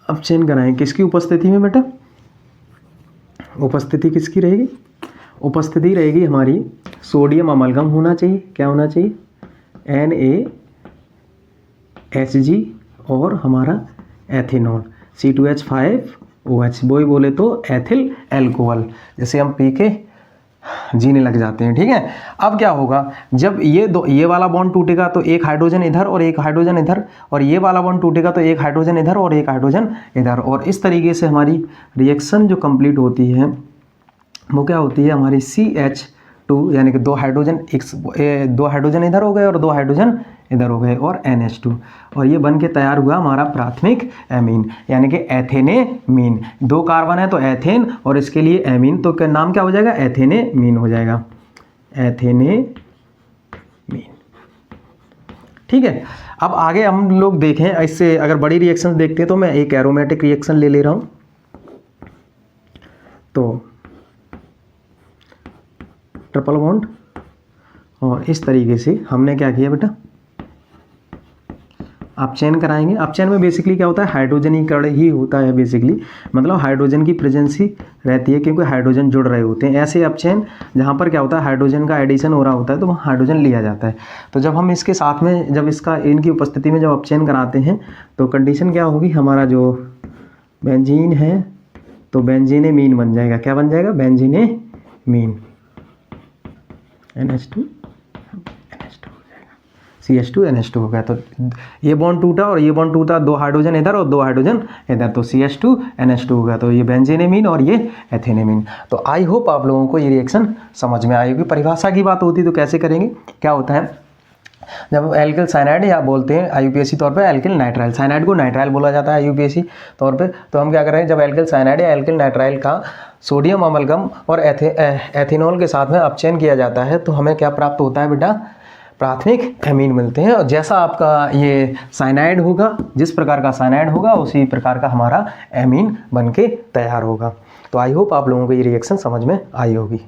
अपचयन कराएंगे। किसकी उपस्थिति में बेटा, उपस्थिति किसकी रहेगी, उपस्थिति रहेगी हमारी सोडियम अमलगम होना चाहिए। क्या होना चाहिए, NaHG और हमारा एथेनॉल C2H5OH, वो ही बोले तो एथिल एल्कोहल, जैसे हम पी के जीने लग जाते हैं। ठीक है, अब क्या होगा, जब ये वाला बॉन्ड टूटेगा तो एक हाइड्रोजन इधर और एक हाइड्रोजन इधर, और ये वाला बॉन्ड टूटेगा तो एक हाइड्रोजन इधर और एक हाइड्रोजन इधर। और इस तरीके से हमारी रिएक्शन जो कंप्लीट होती है वो क्या होती है, हमारी CH2, यानी कि दो हाइड्रोजन इधर हो गए और दो हाइड्रोजन इधर हो गए और NH2, और ये बन के तैयार हुआ हमारा प्राथमिक एमीन यानी कि एथेनेमीन। 2 कार्बन है तो एथेन और इसके लिए एमीन, तो नाम क्या हो जाएगा, एथेनेमीन हो जाएगा, एथेनेमीन। ठीक है। अब आगे हम लोग देखें, इससे अगर बड़ी रिएक्शन देखते हैं तो मैं एक एरोमेटिक रिएक्शन ले रहा हूँ। तो ट्रिपल बॉन्ड, और इस तरीके से हमने क्या किया बेटा, अपचयन कराएंगे। अपचयन में बेसिकली क्या होता है, हाइड्रोजनीकरण ही होता है बेसिकली, मतलब हाइड्रोजन की प्रेजेंस ही रहती है क्योंकि हाइड्रोजन जुड़ रहे होते हैं। ऐसे अपचयन जहाँ पर क्या होता है, हाइड्रोजन का एडिशन हो रहा होता है तो वहाँ हाइड्रोजन लिया जाता है। तो जब हम इसके साथ में, जब इसका इनकी उपस्थिति में जब अपचयन कराते हैं तो कंडीशन क्या होगी, हमारा जो बेंजीन है तो बेंजीनेमीन बन जाएगा। क्या बन जाएगा, बेंजीनेमीन, NH2 CH2 NH2 हो गया। तो ये बॉन्ड टूटा और ये बॉन्ड टूटा, 2 हाइड्रोजन इधर और 2 हाइड्रोजन इधर, तो CH2 NH2 हो गया। तो ये बेंजीनेमीन और ये एथेनेमीन। तो आई होप आप लोगों को ये रिएक्शन समझ में आई होगी। परिभाषा की बात होती तो कैसे करेंगे, क्या होता है, जब एल्किल साइनाइड या बोलते हैं IUPAC तौर पे एल्किल नाइट्राइल, साइनाइड को नाइट्राइल बोला जाता है IUPAC तौर पे, तो हम क्या कर रहे हैं, जब एल्किल साइनाइड या एल्किल नाइट्राइल का सोडियम अमलगम और एथेनॉल के साथ में अपचयन किया जाता है तो हमें क्या प्राप्त होता है बेटा, प्राथमिक एमीन मिलते हैं। और जैसा आपका ये साइनाइड होगा, जिस प्रकार का साइनाइड होगा उसी प्रकार का हमारा एमीन बन के तैयार होगा। तो आई होप आप लोगों को ये रिएक्शन समझ में आई होगी।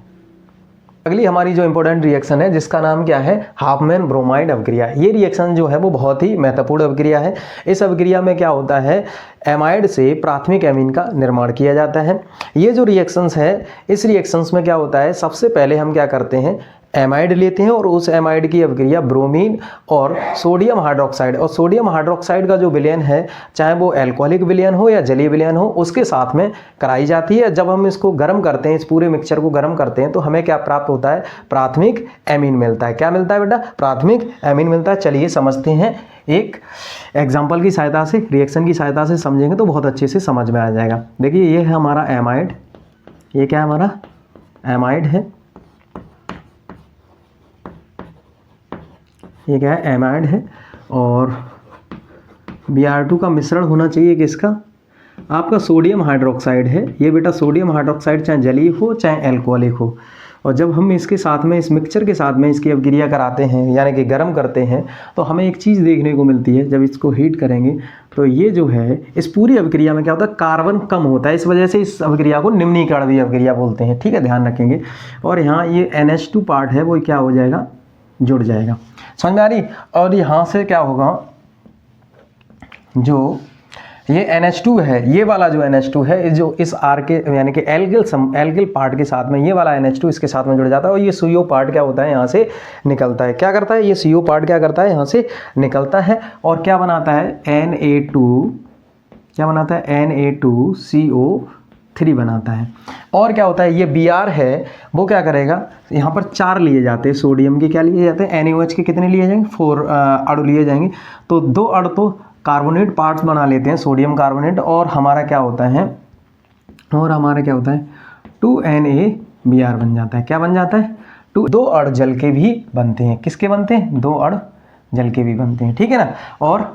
अगली हमारी जो इंपॉर्टेंट रिएक्शन है जिसका नाम क्या है, हाफमैन ब्रोमाइड अभिक्रिया। ये रिएक्शन जो है वो बहुत ही महत्वपूर्ण अभिक्रिया है। इस अभिक्रिया में क्या होता है, एमाइड से प्राथमिक एमीन का निर्माण किया जाता है। ये जो रिएक्शंस है, इस रिएक्शंस में क्या होता है, सबसे पहले हम क्या करते हैं, एमाइड लेते हैं और उस एमाइड की अभिक्रिया ब्रोमीन और सोडियम हाइड्रोक्साइड, और सोडियम हाइड्रोक्साइड का जो विलयन है, चाहे वो एल्कोहलिक विलयन हो या जलीय विलयन हो, उसके साथ में कराई जाती है। जब हम इसको गर्म करते हैं, इस पूरे मिक्सचर को गर्म करते हैं, तो हमें क्या प्राप्त होता है, प्राथमिक एमीन मिलता है। क्या मिलता है बेटा, प्राथमिक एमीन मिलता है। चलिए समझते हैं, एक एग्जाम्पल की सहायता से, रिएक्शन की सहायता से समझेंगे तो बहुत अच्छे से समझ में आ जाएगा। देखिए ये है हमारा एमाइड, ये क्या है हमारा एमाइड है, ये क्या है, एमाइड है, और Br2 का मिश्रण होना चाहिए किसका, आपका सोडियम हाइड्रोक्साइड है। ये बेटा सोडियम हाइड्रोक्साइड चाहे जलीय हो चाहे एल्कोहलिक हो, और जब हम इसके साथ में, इस मिक्सचर के साथ में इसकी अभिक्रिया कराते हैं यानी कि गर्म करते हैं, तो हमें एक चीज़ देखने को मिलती है, जब इसको हीट करेंगे तो ये जो है, इस पूरी अभिक्रिया में क्या होता है, कार्बन कम होता है। इस वजह से इस अभिक्रिया को निम्नीकरणीय अभिक्रिया बोलते हैं। ठीक है, ध्यान रखेंगे। और यहाँ ये NH2 पार्ट है वो क्या हो जाएगा, जुड़ जाएगा। समझ में आ रही। और यहाँ से क्या होगा, जो ये NH2 है, ये वाला जो NH2 है, जो इस R के यानी कि एल्किल पार्ट के साथ में, ये वाला NH2 इसके साथ में जुड़ जाता है और ये CO पार्ट क्या होता है, यहाँ से निकलता है। क्या करता है, ये CO पार्ट क्या करता है, यहाँ से निकलता है और क्या बनाता है, Na2, क्या बनाता है, Na2CO3 बनाता है। और क्या होता है, ये Br है वो क्या करेगा, यहाँ पर 4 लिए जाते हैं, सोडियम के क्या लिए जाते हैं, NaOH के कितने लिए जाएंगे, 4 अणु लिए जाएंगे। तो 2 अणु तो कार्बोनेट पार्ट्स बना लेते हैं, सोडियम कार्बोनेट, और हमारा क्या होता है, 2NaBr बन जाता है। क्या बन जाता है, 2 अणु जल के भी बनते हैं। किसके बनते हैं, 2 अणु जल के भी बनते हैं। ठीक है ना। और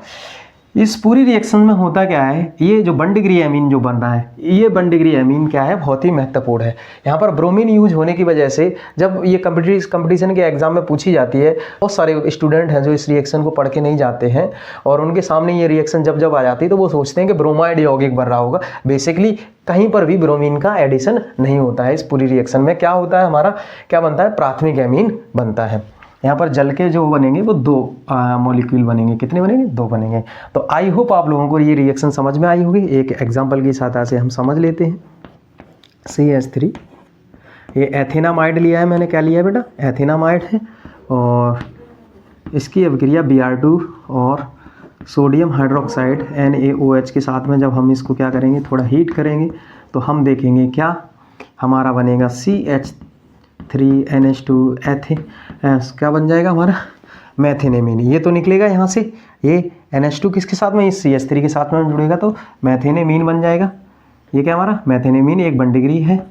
इस पूरी रिएक्शन में होता क्या है, ये जो 1 डिग्री एमीन जो बन रहा है, ये 1 डिग्री एमीन क्या है, बहुत ही महत्वपूर्ण है। यहाँ पर ब्रोमीन यूज होने की वजह से जब ये कंपटीशन के एग्जाम में पूछी जाती है, बहुत सारे स्टूडेंट हैं जो इस रिएक्शन को पढ़ के नहीं जाते हैं और उनके सामने ये रिएक्शन जब आ जाती है तो वो सोचते हैं कि ब्रोमाइड यौगिक बन रहा होगा। बेसिकली कहीं पर भी ब्रोमीन का एडिशन नहीं होता है। इस पूरी रिएक्शन में क्या होता है, हमारा क्या बनता है, प्राथमिक एमीन बनता है। यहाँ पर जल के जो बनेंगे वो 2 मॉलिक्यूल बनेंगे। कितने बनेंगे, 2 बनेंगे। तो आई होप आप लोगों को ये रिएक्शन समझ में आई होगी। एक एग्जांपल की सहायता से हम समझ लेते हैं। CH3, ये एथेनामाइड लिया है मैंने, क्या लिया है बेटा, एथेनामाइड है, और इसकी अभिक्रिया Br2 और सोडियम हाइड्रोक्साइड NaOH के साथ में जब हम इसको क्या करेंगे, थोड़ा हीट करेंगे, तो हम देखेंगे क्या हमारा बनेगा, CH3NH2 क्या बन जाएगा हमारा, मैथेनेमीन। ये तो निकलेगा यहाँ से, ये NH2 किसके साथ में, इस CH3 के साथ में जुड़ेगा तो मैथेनेमीन बन जाएगा। ये क्या हमारा मैथेनेमीन, एक 1 डिग्री है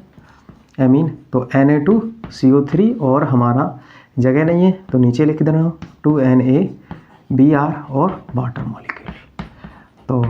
एमीन, तो Na2CO3, और हमारा जगह नहीं है तो नीचे लिख देना 2Na Br और वाटर मॉलिक्यूल। तो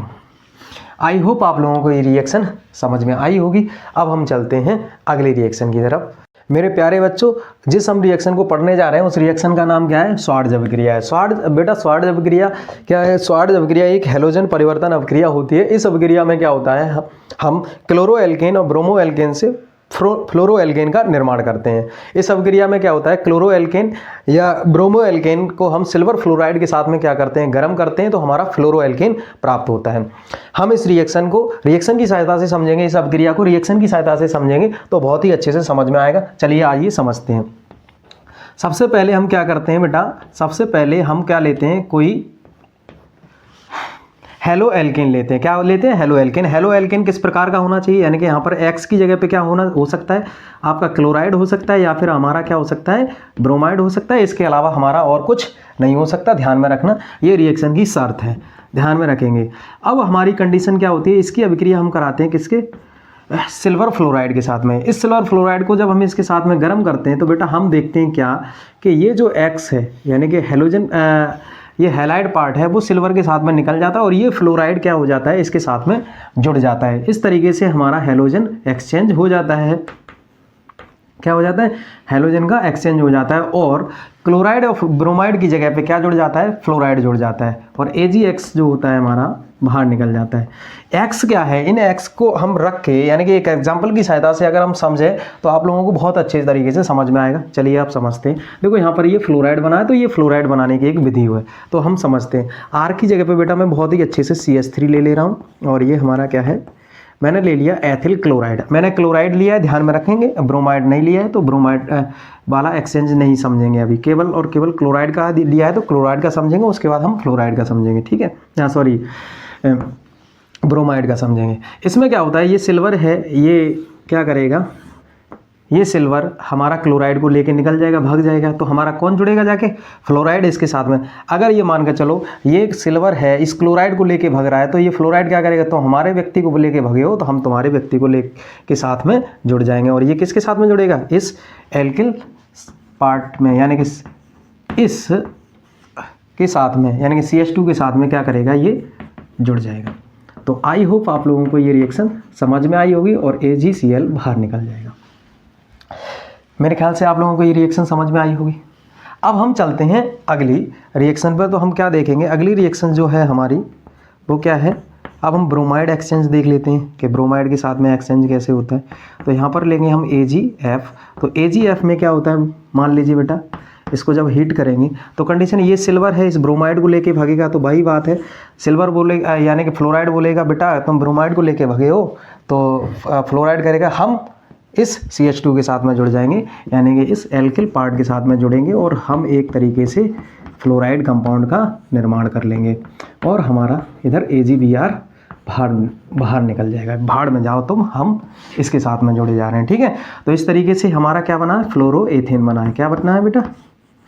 आई होप आप लोगों को ये रिएक्शन समझ में आई होगी। अब हम चलते हैं अगले रिएक्शन की तरफ। मेरे प्यारे बच्चों, जिस हम रिएक्शन को पढ़ने जा रहे हैं उस रिएक्शन का नाम क्या है? श्वार्ट्ज अभिक्रिया है। श्वार्ट्ज अभिक्रिया क्या है? श्वार्ट्ज अभिक्रिया एक हैलोजन परिवर्तन अभिक्रिया होती है। इस अभिक्रिया में क्या होता है, हम क्लोरोएल्केन और ब्रोमोएल्केन से फ्लोरोएल्केन का निर्माण करते हैं। इस अभिक्रिया में क्या होता है, क्लोरोएल्केन या ब्रोमोएल्केन को हम सिल्वर फ्लोराइड के साथ में क्या करते हैं, गर्म करते हैं, तो हमारा फ्लोरोएल्केन प्राप्त होता है। हम इस रिएक्शन को रिएक्शन की सहायता से समझेंगे, इस अभिक्रिया को रिएक्शन की सहायता से समझेंगे तो बहुत ही अच्छे से समझ में आएगा। चलिए आइए समझते हैं। सबसे पहले हम क्या करते हैं बेटा, सबसे पहले हम क्या लेते हैं, कोई हेलो एल्केन लेते हैं। क्या लेते हैं? Halo alkane. हेलो एल्केन किस प्रकार का होना चाहिए, यानी कि यहाँ पर X की जगह पे क्या हो सकता है, आपका क्लोराइड हो सकता है या फिर हमारा क्या हो सकता है, ब्रोमाइड हो सकता है। इसके अलावा हमारा और कुछ नहीं हो सकता। ध्यान में रखना, ये रिएक्शन की शर्त है, ध्यान में रखेंगे। अब हमारी कंडीशन क्या होती है, इसकी अभिक्रिया हम कराते हैं किसके, सिल्वर फ्लोराइड के साथ में। इस सिल्वर फ्लोराइड को जब हम इसके साथ में गर्म करते हैं तो बेटा हम देखते हैं क्या कि ये जो X है यानी कि हेलोजन, ये हैलाइड पार्ट है वो सिल्वर के साथ में निकल जाता है और ये फ्लोराइड क्या हो जाता है, इसके साथ में जुड़ जाता है। इस तरीके से हमारा हैलोजन एक्सचेंज हो जाता है। क्या हो जाता है, हैलोजन का एक्सचेंज हो जाता है और क्लोराइड और ब्रोमाइड की जगह पे क्या जुड़ जाता है, फ्लोराइड जुड़ जाता है और AgX जो होता है हमारा बाहर निकल जाता है। X क्या है, इन X को हम रख के यानी कि एक एग्जांपल की सहायता से अगर हम समझें तो आप लोगों को बहुत अच्छे तरीके से समझ में आएगा। चलिए आप समझते हैं। देखो यहाँ पर ये फ्लोराइड बना है तो ये फ्लोराइड बनाने की एक विधि है, तो हम समझते हैं। R की जगह पे बेटा मैं बहुत ही अच्छे से CH3 ले रहा हूँ और ये हमारा क्या है, मैंने ले लिया एथिल क्लोराइड। मैंने क्लोराइड लिया है, ध्यान में रखेंगे, ब्रोमाइड नहीं लिया है तो ब्रोमाइड वाला एक्सचेंज नहीं समझेंगे अभी। केवल और केवल क्लोराइड का लिया है तो क्लोराइड का समझेंगे, उसके बाद हम फ्लोराइड का समझेंगे, ठीक है, हाँ सॉरी ब्रोमाइड का समझेंगे। इसमें क्या होता है, ये सिल्वर है, ये क्या करेगा, ये सिल्वर हमारा क्लोराइड को लेके निकल जाएगा, भाग जाएगा, तो हमारा कौन जुड़ेगा जाके, फ्लोराइड इसके साथ में। अगर ये मान के चलो ये सिल्वर है, इस क्लोराइड को लेके भाग रहा है तो ये फ्लोराइड क्या करेगा, तो हमारे व्यक्ति को लेके भागे हो तो हम तुम्हारे व्यक्ति को के साथ में जुड़ जाएंगे और ये किसके साथ में जुड़ेगा, इस एल्किल पार्ट में यानी कि इस के साथ में यानी कि CH2 के साथ में क्या करेगा, ये जुड़ जाएगा। तो आई होप आप लोगों को ये रिएक्शन समझ में आई होगी और AgCl बाहर निकल जाएगा। मेरे ख्याल से आप लोगों को ये रिएक्शन समझ में आई होगी। अब हम चलते हैं अगली रिएक्शन पर। तो हम क्या देखेंगे, अगली रिएक्शन जो है हमारी वो क्या है, अब हम ब्रोमाइड एक्सचेंज देख लेते हैं कि ब्रोमाइड के साथ में एक्सचेंज कैसे होता है। तो यहाँ पर लेंगे हम AgF। तो AgF में क्या होता है, मान लीजिए बेटा इसको जब हीट करेंगे तो कंडीशन, ये सिल्वर है, इस ब्रोमाइड को लेके भागेगा, तो वही बात है, सिल्वर बोलेगा यानी कि फ्लोराइड बोलेगा बेटा तुम ब्रोमाइड को लेके भागे हो, तो फ्लोराइड करेगा हम इस CH2 के साथ में जुड़ जाएंगे यानी कि इस एल्किल पार्ट के साथ में जुड़ेंगे और हम एक तरीके से फ्लोराइड कंपाउंड का निर्माण कर लेंगे और हमारा इधर AgBr बाहर निकल जाएगा। भाड़ में जाओ तुम, हम इसके साथ में जुड़े जा रहे हैं, ठीक है। तो इस तरीके से हमारा क्या बना है, फ्लोरोएथेन बना है। क्या बना है बेटा,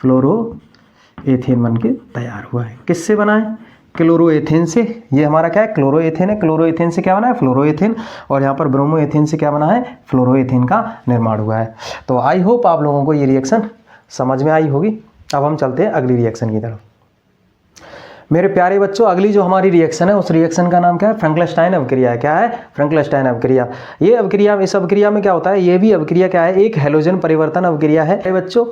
फ्लोरोएथेन बन के तैयार हुआ है। किससे बना है, क्लोरोएथेन से। ये हमारा क्या है, क्लोरोएथेन है। क्लोरोएथेन से क्या बना है, फ्लोरोएथेन। और यहाँ पर ब्रोमोएथेन से क्या बना है, फ्लोरोएथेन का निर्माण हुआ है। तो आई होप आप लोगों को ये रिएक्शन समझ में आई होगी। अब हम चलते हैं अगली रिएक्शन की तरफ। मेरे प्यारे बच्चों, अगली जो हमारी रिएक्शन है उस रिएक्शन का नाम क्या है, फ्रैंकलस्टाइन अभिक्रिया है। क्या है, फ्रैंकलस्टाइन अभिक्रिया। ये अभिक्रिया, इस अभिक्रिया में क्या होता है, ये भी अभिक्रिया क्या है, एक हैलोजन परिवर्तन अभिक्रिया है बच्चों।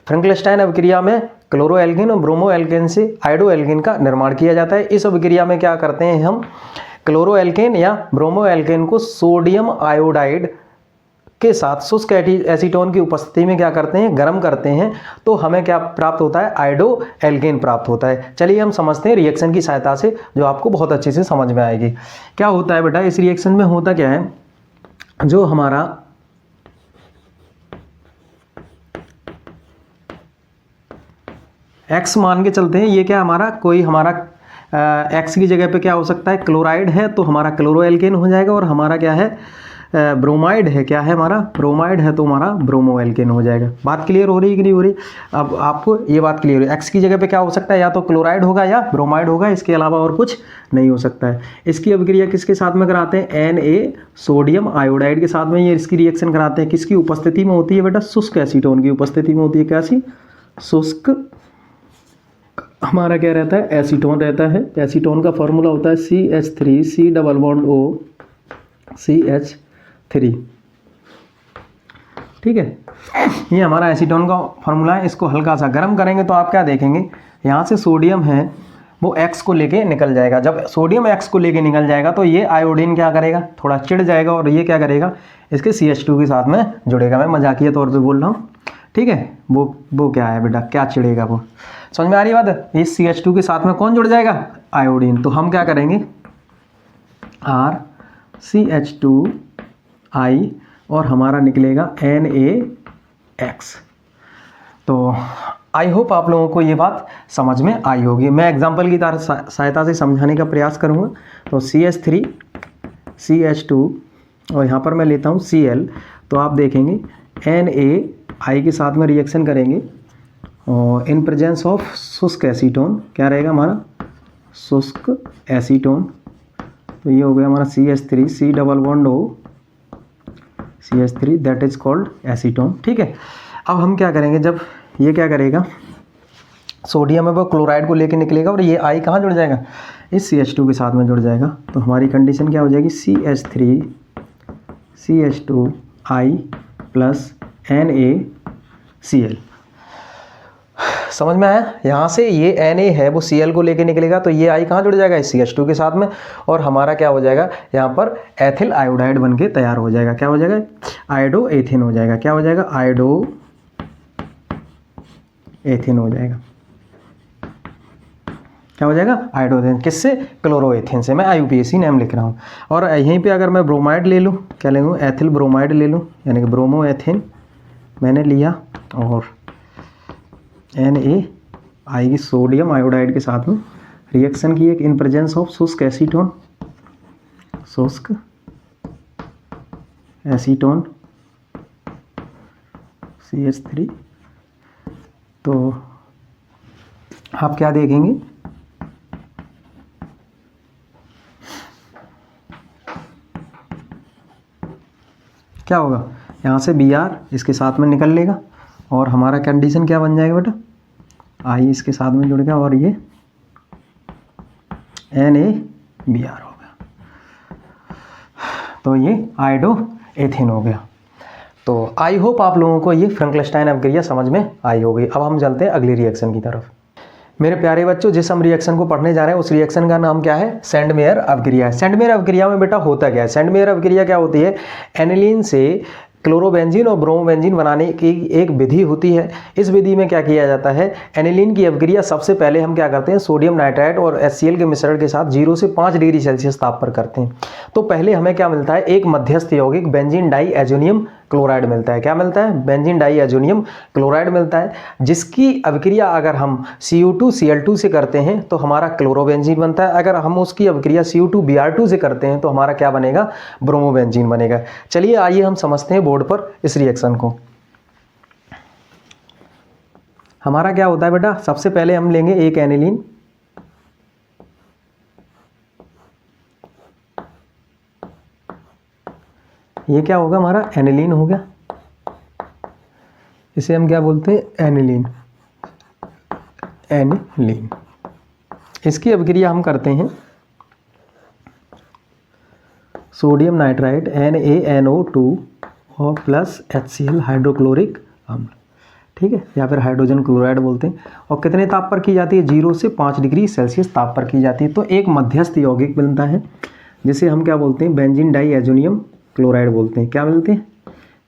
फ्रैंकलस्टाइन अभिक्रिया में क्लोरोएल्केन और ब्रोमोएल्केन से आयोडोएल्केन का निर्माण किया जाता है। इस अभिक्रिया में क्या करते हैं हम, क्लोरोएल्केन या ब्रोमोएल्केन को सोडियम आयोडाइड के साथ शुष्क एसीटोन की उपस्थिति में क्या करते हैं, गर्म करते हैं, तो हमें क्या प्राप्त होता है, आयोडोएल्केन प्राप्त होता है। चलिए हम समझते हैं रिएक्शन की सहायता से, जो आपको बहुत अच्छे से समझ में आएगी। क्या होता है बेटा, इस रिएक्शन में होता क्या है, जो हमारा X मान के चलते हैं, ये क्या हमारा कोई हमारा X की जगह पे क्या हो सकता है, क्लोराइड है तो हमारा क्लोरोएल्केन हो जाएगा, और हमारा क्या है, ब्रोमाइड है, क्या है हमारा, ब्रोमाइड है तो हमारा ब्रोमोएल्केन हो जाएगा। बात क्लियर हो रही है कि नहीं हो रही, अब आपको ये बात क्लियर है। X की जगह पे क्या हो सकता है, या तो क्लोराइड होगा या ब्रोमाइड होगा, इसके अलावा और कुछ नहीं हो सकता है। इसकी अभिक्रिया किसके साथ में कराते हैं, Na सोडियम आयोडाइड के साथ में ये इसकी रिएक्शन कराते हैं। किसकी उपस्थिति में होती है बेटा, शुष्क एसीटोन की उपस्थिति में होती है। कैसी, शुष्क हमारा क्या रहता है, एसीटोन रहता है। एसीटोन का फॉर्मूला होता है CH3 C double bond O CH3, ठीक है। ये हमारा एसीटोन का फॉर्मूला है। इसको हल्का सा गर्म करेंगे तो आप क्या देखेंगे, यहाँ से सोडियम है वो X को लेके निकल जाएगा। जब सोडियम X को लेके निकल जाएगा तो ये आयोडीन क्या करेगा, थोड़ा चिढ़ जाएगा और ये क्या करेगा, इसके CH2 के साथ में जुड़ेगा। मैं मजाकिया तौर पे बोल रहा हूँ, ठीक है। वो क्या है बेटा, क्या चिढ़ेगा, वो समझ में आ रही बात। इस CH2 के साथ में कौन जुड़ जाएगा, आयोडीन। तो हम क्या करेंगे, RCH2I और हमारा निकलेगा NaX। तो आई होप आप लोगों को ये बात समझ में आई होगी। मैं एग्जाम्पल की सहायता से समझाने का प्रयास करूँगा। तो CH3 CH2 और यहाँ पर मैं लेता हूँ Cl, तो आप देखेंगे NaI के साथ में रिएक्शन करेंगे और इन प्रेजेंस ऑफ शुष्क एसीटोन, क्या रहेगा हमारा, शुष्क एसीटोन। तो ये हो गया हमारा CH3 C double bond O CH3, that is called acetone, ठीक है। अब हम क्या करेंगे, जब ये क्या करेगा, सोडियम है वो क्लोराइड को लेके निकलेगा और ये I कहाँ जुड़ जाएगा, इस CH2 के साथ में जुड़ जाएगा। तो हमारी कंडीशन क्या हो जाएगी, CH3 CH2I प्लस NaCl। समझ में आया। यहाँ से ये Na है वो Cl को लेके निकलेगा तो ये I कहाँ जुड़ जाएगा, इस CH2 के साथ में, और हमारा क्या हो जाएगा, यहाँ पर एथिल आयोडाइड बन के तैयार हो जाएगा। क्या हो जाएगा, आयोडो एथिन हो जाएगा। क्या हो जाएगा, आयोडो एथिन हो जाएगा। क्या हो जाएगा, आयोडोएथिन। किससे, क्लोरोएथिन से। मैं IUPAC नेम लिख रहा हूँ। और यहीं पे अगर मैं ब्रोमाइड ले लूँ, क्या ले लूँ, एथिल ब्रोमाइड ले लूँ, यानी कि ब्रोमोएथिन मैंने लिया, और Na आएगी सोडियम आयोडाइड के साथ में रिएक्शन की एक इन प्रेजेंस ऑफ शुष्क एसीटोन, शुष्क एसीटोन CH3। तो आप क्या देखेंगे, क्या होगा, यहाँ से Br इसके साथ में निकल लेगा और हमारा कंडीशन क्या बन जाएगा बेटा, I इसके साथ में जुड़ गया और ये NaBr हो गया। तो ये आयोडो एथिन हो गया। तो आई होप आप लोगों को ये फ्रैंकलिनस्टाइन अभिक्रिया समझ में आई होगी। अब हम चलते हैं अगली रिएक्शन की तरफ। मेरे प्यारे बच्चों, जिस हम रिएक्शन को पढ़ने जा रहे हैं उस रिएक्शन का नाम क्या है, सेंडमेयर अभिक्रिया है। सेंडमेयर अभिक्रिया में बेटा होता क्या है, सेंडमेयर अभिक्रिया क्या होती है, एनिलीन से क्लोरोबेंजीन और ब्रोमोबेंजीन बनाने की एक विधि होती है। इस विधि में क्या किया जाता है, एनिलीन की अभिक्रिया सबसे पहले हम क्या करते हैं, सोडियम नाइट्राइट और HCl के मिश्रण के साथ 0 से 5 डिग्री सेल्सियस ताप पर करते हैं। तो पहले हमें क्या मिलता है, एक मध्यस्थ यौगिक बेंजीन डाई एजोनियम क्लोराइड मिलता है। क्या मिलता है, बेंजीन डाई एजोनियम क्लोराइड मिलता है, जिसकी अभिक्रिया अगर हम Cu2Cl2 से करते हैं तो हमारा क्लोरोबेंजीन बनता है। अगर हम उसकी अभिक्रिया Cu2Br2 से करते हैं तो हमारा क्या बनेगा, ब्रोमोबेंजीन बनेगा। चलिए आइए हम समझते हैं बोर्ड पर इस रिएक्शन को। हमारा क्या होता है बेटा, सबसे पहले हम लेंगे एक एनिलीन, ये क्या होगा हमारा, एनिलीन हो गया। इसे हम क्या बोलते हैं, एनिलीन, एनिलीन। इसकी अभिक्रिया हम करते हैं सोडियम नाइट्राइट NaNO2 और प्लस HCl हाइड्रोक्लोरिक अम्ल, ठीक है, या फिर हाइड्रोजन क्लोराइड बोलते हैं। और कितने ताप पर की जाती है, 0 से 5 डिग्री सेल्सियस ताप पर की जाती है। तो एक मध्यस्थ यौगिक मिलता है जिसे हम क्या बोलते हैं, बेंजीन डाई एजोनियम क्लोराइड बोलते हैं। क्या मिलते हैं,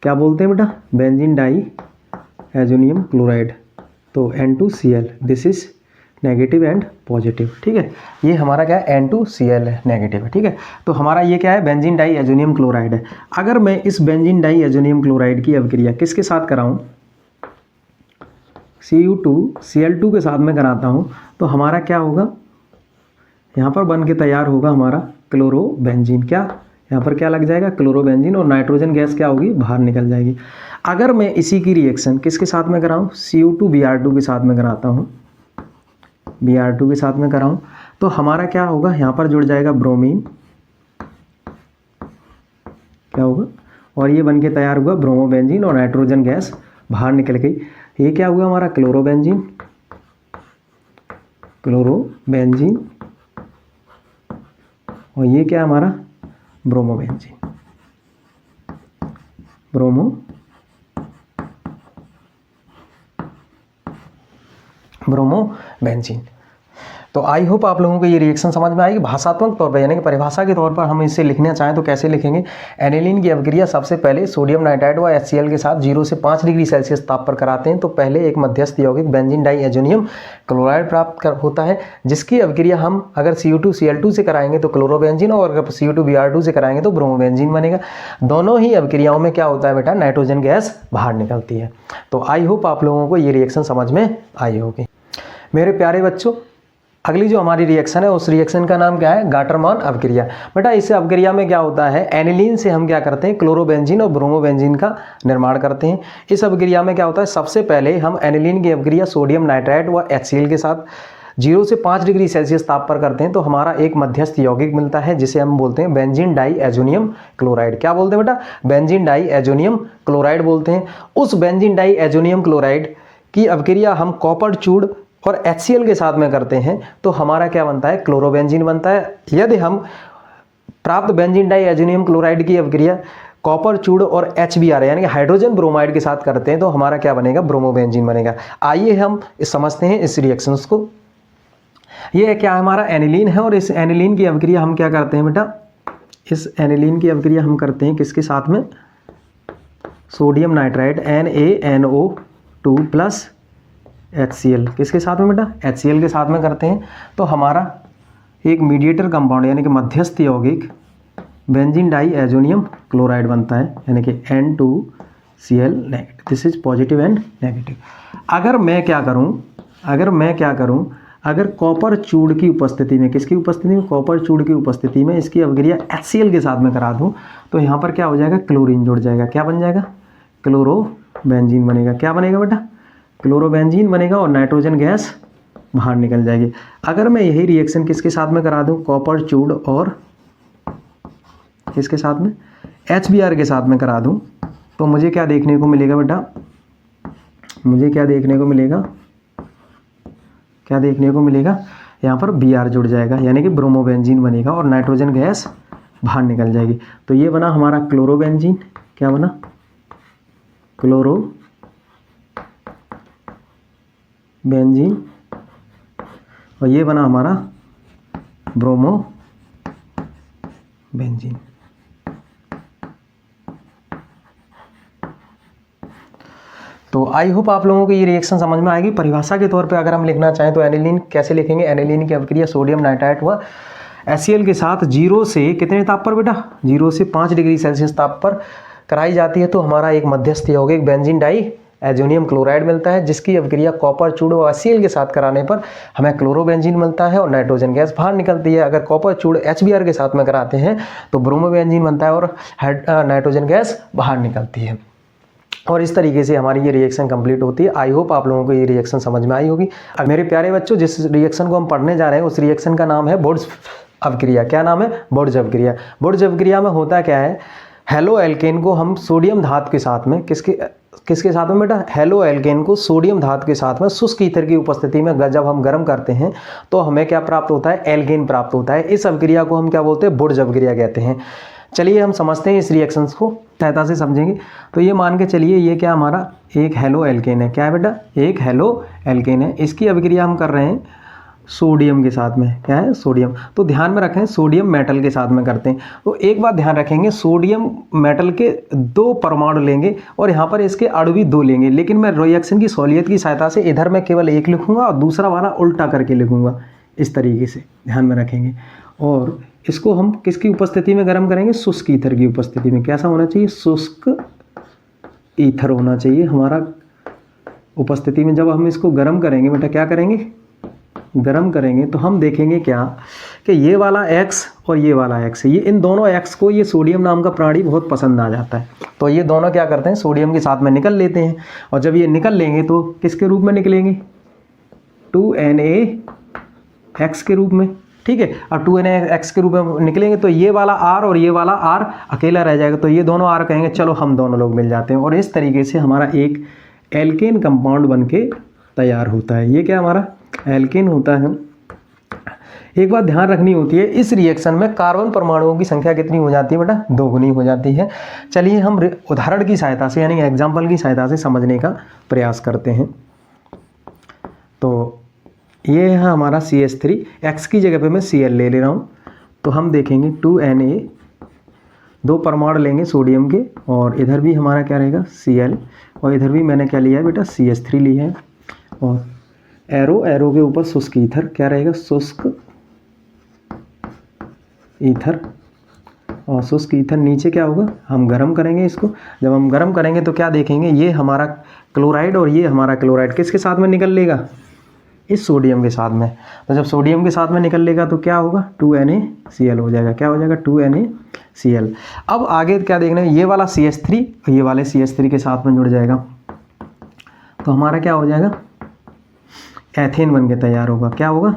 क्या बोलते हैं बेटा, बेंजीन डाई एजोनियम क्लोराइड। तो N2Cl, this is negative and positive, ठीक है। ये हमारा क्या है, N2Cl है, नेगेटिव है, ठीक है। तो हमारा ये क्या है, बेंजीन डाई एजोनियम क्लोराइड है। अगर मैं इस बेंजीन डाई एजोनियम क्लोराइड की अभिक्रिया किसके साथ कराऊं, Cu2Cl2 के साथ में कराता हूं तो हमारा क्या होगा, यहाँ पर बन के तैयार होगा हमारा क्लोरोबेंजीन। क्या, यहाँ पर क्या लग जाएगा, क्लोरोबेंजीन, और नाइट्रोजन गैस क्या होगी, बाहर निकल जाएगी। अगर मैं इसी की रिएक्शन किसके साथ में कराऊं, Cu2Br2 के साथ में कराता हूँ, Br2 के साथ में कराऊं तो हमारा क्या होगा, यहाँ पर जुड़ जाएगा ब्रोमीन, क्या होगा, और ये बन के तैयार हुआ ब्रोमोबेंजीन और नाइट्रोजन गैस बाहर निकल गई। ये क्या हुआ हमारा, क्लोरोबेंजीन, क्लोरोबेंजीन, और ये क्या है हमारा ब्रोमोबेंजीन, ब्रोमोबेंजीन। तो आई होप आप लोगों को ये रिएक्शन समझ में आएगी। भाषात्मक तौर पर यानी कि परिभाषा के तौर पर हम इसे लिखना चाहें तो कैसे लिखेंगे। एनिलीन की अभिक्रिया सबसे पहले सोडियम नाइट्राइड व HCl के साथ 0 से 5 डिग्री सेल्सियस ताप पर कराते हैं तो पहले एक मध्यस्थ यौगिक बेंजीन डाईएजोनियम क्लोराइड प्राप्त होता है, जिसकी अभिक्रिया हम अगर Cu2Cl2 से कराएंगे तो क्लोरोबेंजीन, और अगर Cu2Br2 से कराएंगे तो ब्रोमोबेंजीन बनेगा। दोनों ही अभिक्रियाओं में क्या होता है बेटा, नाइट्रोजन गैस बाहर निकलती है। तो आई होप आप लोगों को ये रिएक्शन समझ में आई होगी। मेरे प्यारे बच्चों, अगली जो हमारी रिएक्शन है उस रिएक्शन का नाम क्या है, गाटरमान अभिक्रिया। बेटा इस अभिक्रिया में क्या होता है, एनिलीन से हम क्या करते हैं, क्लोरोबेंजीन और ब्रोमोबेंजीन का निर्माण करते हैं। इस अभिक्रिया में क्या होता है, सबसे पहले हम एनिलीन की अभिक्रिया सोडियम नाइट्राइड व HCl के साथ 0 से 5 डिग्री सेल्सियस ताप पर करते हैं तो हमारा एक मध्यस्थ यौगिक मिलता है जिसे हम बोलते हैं बेंजीन डाईएजोनियम क्लोराइड। क्या बोलते हैं बेटा, बेंजीन डाईएजोनियम क्लोराइड बोलते हैं। उस बेंजीन डाईएजोनियम क्लोराइड की अभिक्रिया हम कॉपर चूड़ और HCl के साथ में करते हैं तो हमारा क्या बनता है, क्लोरोबेंजीन बनता है। यदि हम प्राप्त बेंजीन डाईएजोनियम क्लोराइड की अभिक्रिया कॉपर चूड़ और HBr यानी कि हाइड्रोजन ब्रोमाइड के साथ करते हैं तो हमारा क्या बनेगा, ब्रोमोबेंजीन बनेगा। आइए हम समझते हैं इस रिएक्शंस को। ये क्या है, हमारा एनिलीन है और इस एनिलीन की अभिक्रिया हम क्या करते हैं बेटा, इस एनिलीन की अभिक्रिया हम करते हैं किसके साथ में, sodium nitride NaNO2 plus HCl, किसके साथ में बेटा, HCl के साथ में करते हैं तो हमारा एक मीडिएटर कंपाउंड यानी कि मध्यस्थ यौगिक बेंजीन डाईएजोनियम क्लोराइड बनता है यानी कि N2Cl negative. This is positive and negative. अगर मैं क्या करूं, अगर कॉपर चूड़ की उपस्थिति में, किसकी उपस्थिति में, कॉपर चूड़ की उपस्थिति में इसकी अभिक्रिया HCl के साथ में करा दूं तो यहाँ पर क्या हो जाएगा, क्लोरीन जुड़ जाएगा। क्या बन जाएगा, क्लोरोबेंजीन बनेगा। क्या बनेगा बेटा, क्लोरोबेंजीन बनेगा और नाइट्रोजन गैस बाहर निकल जाएगी। अगर मैं यही रिएक्शन किसके साथ में करा दूं, कॉपर चूड़ और किसके साथ में, HBr के साथ में करा दूं तो मुझे क्या देखने को मिलेगा बेटा, मुझे क्या देखने को मिलेगा, यहाँ पर Br जुड़ जाएगा यानी कि ब्रोमोबेंजीन बनेगा और नाइट्रोजन गैस बाहर निकल जाएगी। तो ये बना हमारा क्लोरोबेंजीन, क्या बना, क्लोरोबेंजीन, और ये बना हमारा ब्रोमोबेंजीन। तो आई होप आप लोगों को ये रिएक्शन समझ में आएगी। परिभाषा के तौर पे अगर हम लिखना चाहें तो एनिलीन कैसे लिखेंगे, एनिलीन की अभिक्रिया सोडियम नाइट्राइड व HCl के साथ 0 से कितने ताप पर बेटा, 0 से 5 डिग्री सेल्सियस ताप पर कराई जाती है तो हमारा एक मध्यस्थ यौगिक बेंजीन डाईएजोनियम क्लोराइड मिलता है जिसकी अभिक्रिया कॉपर चूड़ और HCl के साथ कराने पर हमें क्लोरोबेंजीन मिलता है और नाइट्रोजन गैस बाहर निकलती है। अगर कॉपर चूड़ HBr के साथ में कराते हैं तो ब्रोमोबेंजीन बनता है और नाइट्रोजन गैस बाहर निकलती है। और इस तरीके से हमारी ये रिएक्शन कंप्लीट होती है। आई होप आप लोगों को ये रिएक्शन समझ में आई होगी। अब मेरे प्यारे बच्चों, जिस रिएक्शन को हम पढ़ने जा रहे हैं उस रिएक्शन का नाम है बोर्ड्स अभिक्रिया। क्या नाम है, बोर्ड्स अभिक्रिया। बोर्ड्स अभिक्रिया में होता क्या है, हेलो एल्केन को हम सोडियम धातु के साथ में किसके साथ में बेटा, हेलो एल्केन को सोडियम धातु के साथ में शुष्क ईथर की उपस्थिति में जब हम गर्म करते हैं तो हमें क्या प्राप्त होता है, एल्केन प्राप्त होता है। इस अभिक्रिया को हम क्या बोलते हैं, बोर्ड्स अभिक्रिया कहते हैं। चलिए हम समझते हैं इस रिएक्शंस को, सहायता से समझेंगे। तो ये मान के चलिए ये क्या हमारा एक हेलो एल्केन है। क्या है बेटा, एक हेलो एल्केन है। इसकी अभिक्रिया हम कर रहे हैं सोडियम के साथ में। क्या है, सोडियम। तो ध्यान में रखें सोडियम मेटल के साथ में करते हैं। तो एक बात ध्यान रखेंगे, सोडियम मेटल के 2 परमाणु लेंगे और यहाँ पर इसके अणु भी 2 लेंगे, लेकिन मैं रिएक्शन की सहूलियत की सहायता से इधर मैं केवल 1 लिखूंगा और दूसरा वाला उल्टा करके लिखूंगा। इस तरीके से ध्यान में रखेंगे। और इसको हम किसकी उपस्थिति में गर्म करेंगे, शुष्क ईथर की उपस्थिति में। कैसा होना चाहिए, शुष्क ईथर होना चाहिए हमारा उपस्थिति में। जब हम इसको गर्म करेंगे बेटा, क्या करेंगे, गर्म करेंगे तो हम देखेंगे क्या कि ये वाला X और ये वाला X, ये इन दोनों X को ये सोडियम नाम का प्राणी बहुत पसंद आ जाता है। तो ये दोनों क्या करते हैं, सोडियम के साथ में निकल लेते हैं। और जब ये निकल लेंगे तो किसके रूप में निकलेंगे, 2NaX के रूप में। ठीक है, और 2NaX के रूप में निकलेंगे तो ये वाला R और ये वाला R अकेला रह जाएगा। तो ये दोनों R कहेंगे चलो हम दोनों लोग मिल जाते हैं, और इस तरीके से हमारा एक एल्केन कंपाउंड बन के तैयार होता है। ये क्या हमारा एल्केन होता है, एक बात ध्यान रखनी होती है, इस रिएक्शन में कार्बन परमाणुओं की संख्या कितनी हो जाती है बेटा? दोगुनी हो जाती है। चलिए हम उदाहरण की सहायता से यानी एग्जाम्पल की सहायता से समझने का प्रयास करते हैं। तो ये है हमारा CH3, X की जगह पे मैं Cl ले रहा हूँ। तो हम देखेंगे 2Na, 2 परमाणु लेंगे सोडियम के, और इधर भी हमारा क्या रहेगा? Cl, और इधर भी मैंने क्या लिया है बेटा? CH3 लिया है। और एरो के ऊपर शुष्क ईथर, क्या रहेगा? शुष्क ईथर। और शुष्क ईथर नीचे क्या होगा? हम गर्म करेंगे इसको। जब हम गर्म करेंगे तो क्या देखेंगे? ये हमारा क्लोराइड और ये हमारा क्लोराइड किसके साथ में निकल लेगा? इस सोडियम के साथ में। तो जब सोडियम के साथ में निकल लेगा तो क्या होगा? 2NaCl हो जाएगा। क्या हो जाएगा? 2NaCl। अब आगे क्या देखना है? ये वाला CH3 ये वाले CH3 के साथ में जुड़ जाएगा, तो हमारा क्या हो जाएगा? एथेन बन के तैयार होगा। क्या होगा?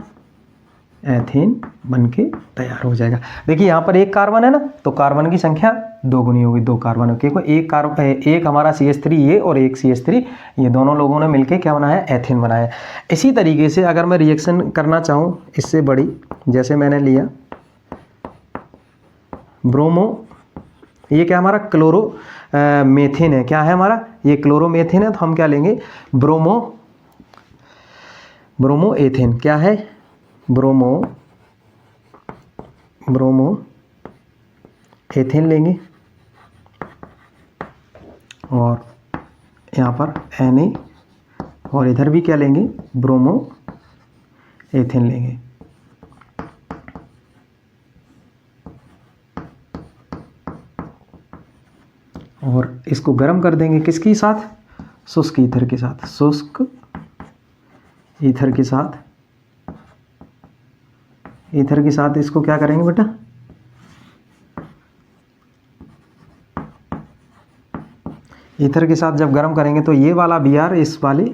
एथेन बन के तैयार हो जाएगा। देखिए यहाँ पर एक कार्बन है ना, तो कार्बन की संख्या दोगुनी होगी, 2 कार्बन, क्योंकि एक हमारा CH3 ये और एक CH3 ये, दोनों लोगों ने मिलके क्या बनाया? एथेन बनाया। इसी तरीके से अगर मैं रिएक्शन करना चाहूँ इससे बड़ी, जैसे मैंने लिया ब्रोमो, ये क्या हमारा? क्लोरो मेथेन है। क्या है हमारा? ये क्लोरोमेथेन है। तो हम क्या लेंगे? Bromo ethane. क्या है? ब्रोमो एथेन लेंगे, और यहाँ पर Na, और इधर भी क्या लेंगे? ब्रोमो एथेन लेंगे। और इसको गर्म कर देंगे किसके साथ? शुष्क ईथर के साथ। शुष्क ईथर के साथ, ईथर के साथ इसको क्या करेंगे बेटा? ईथर के साथ जब गर्म करेंगे तो ये वाला Br इस वाले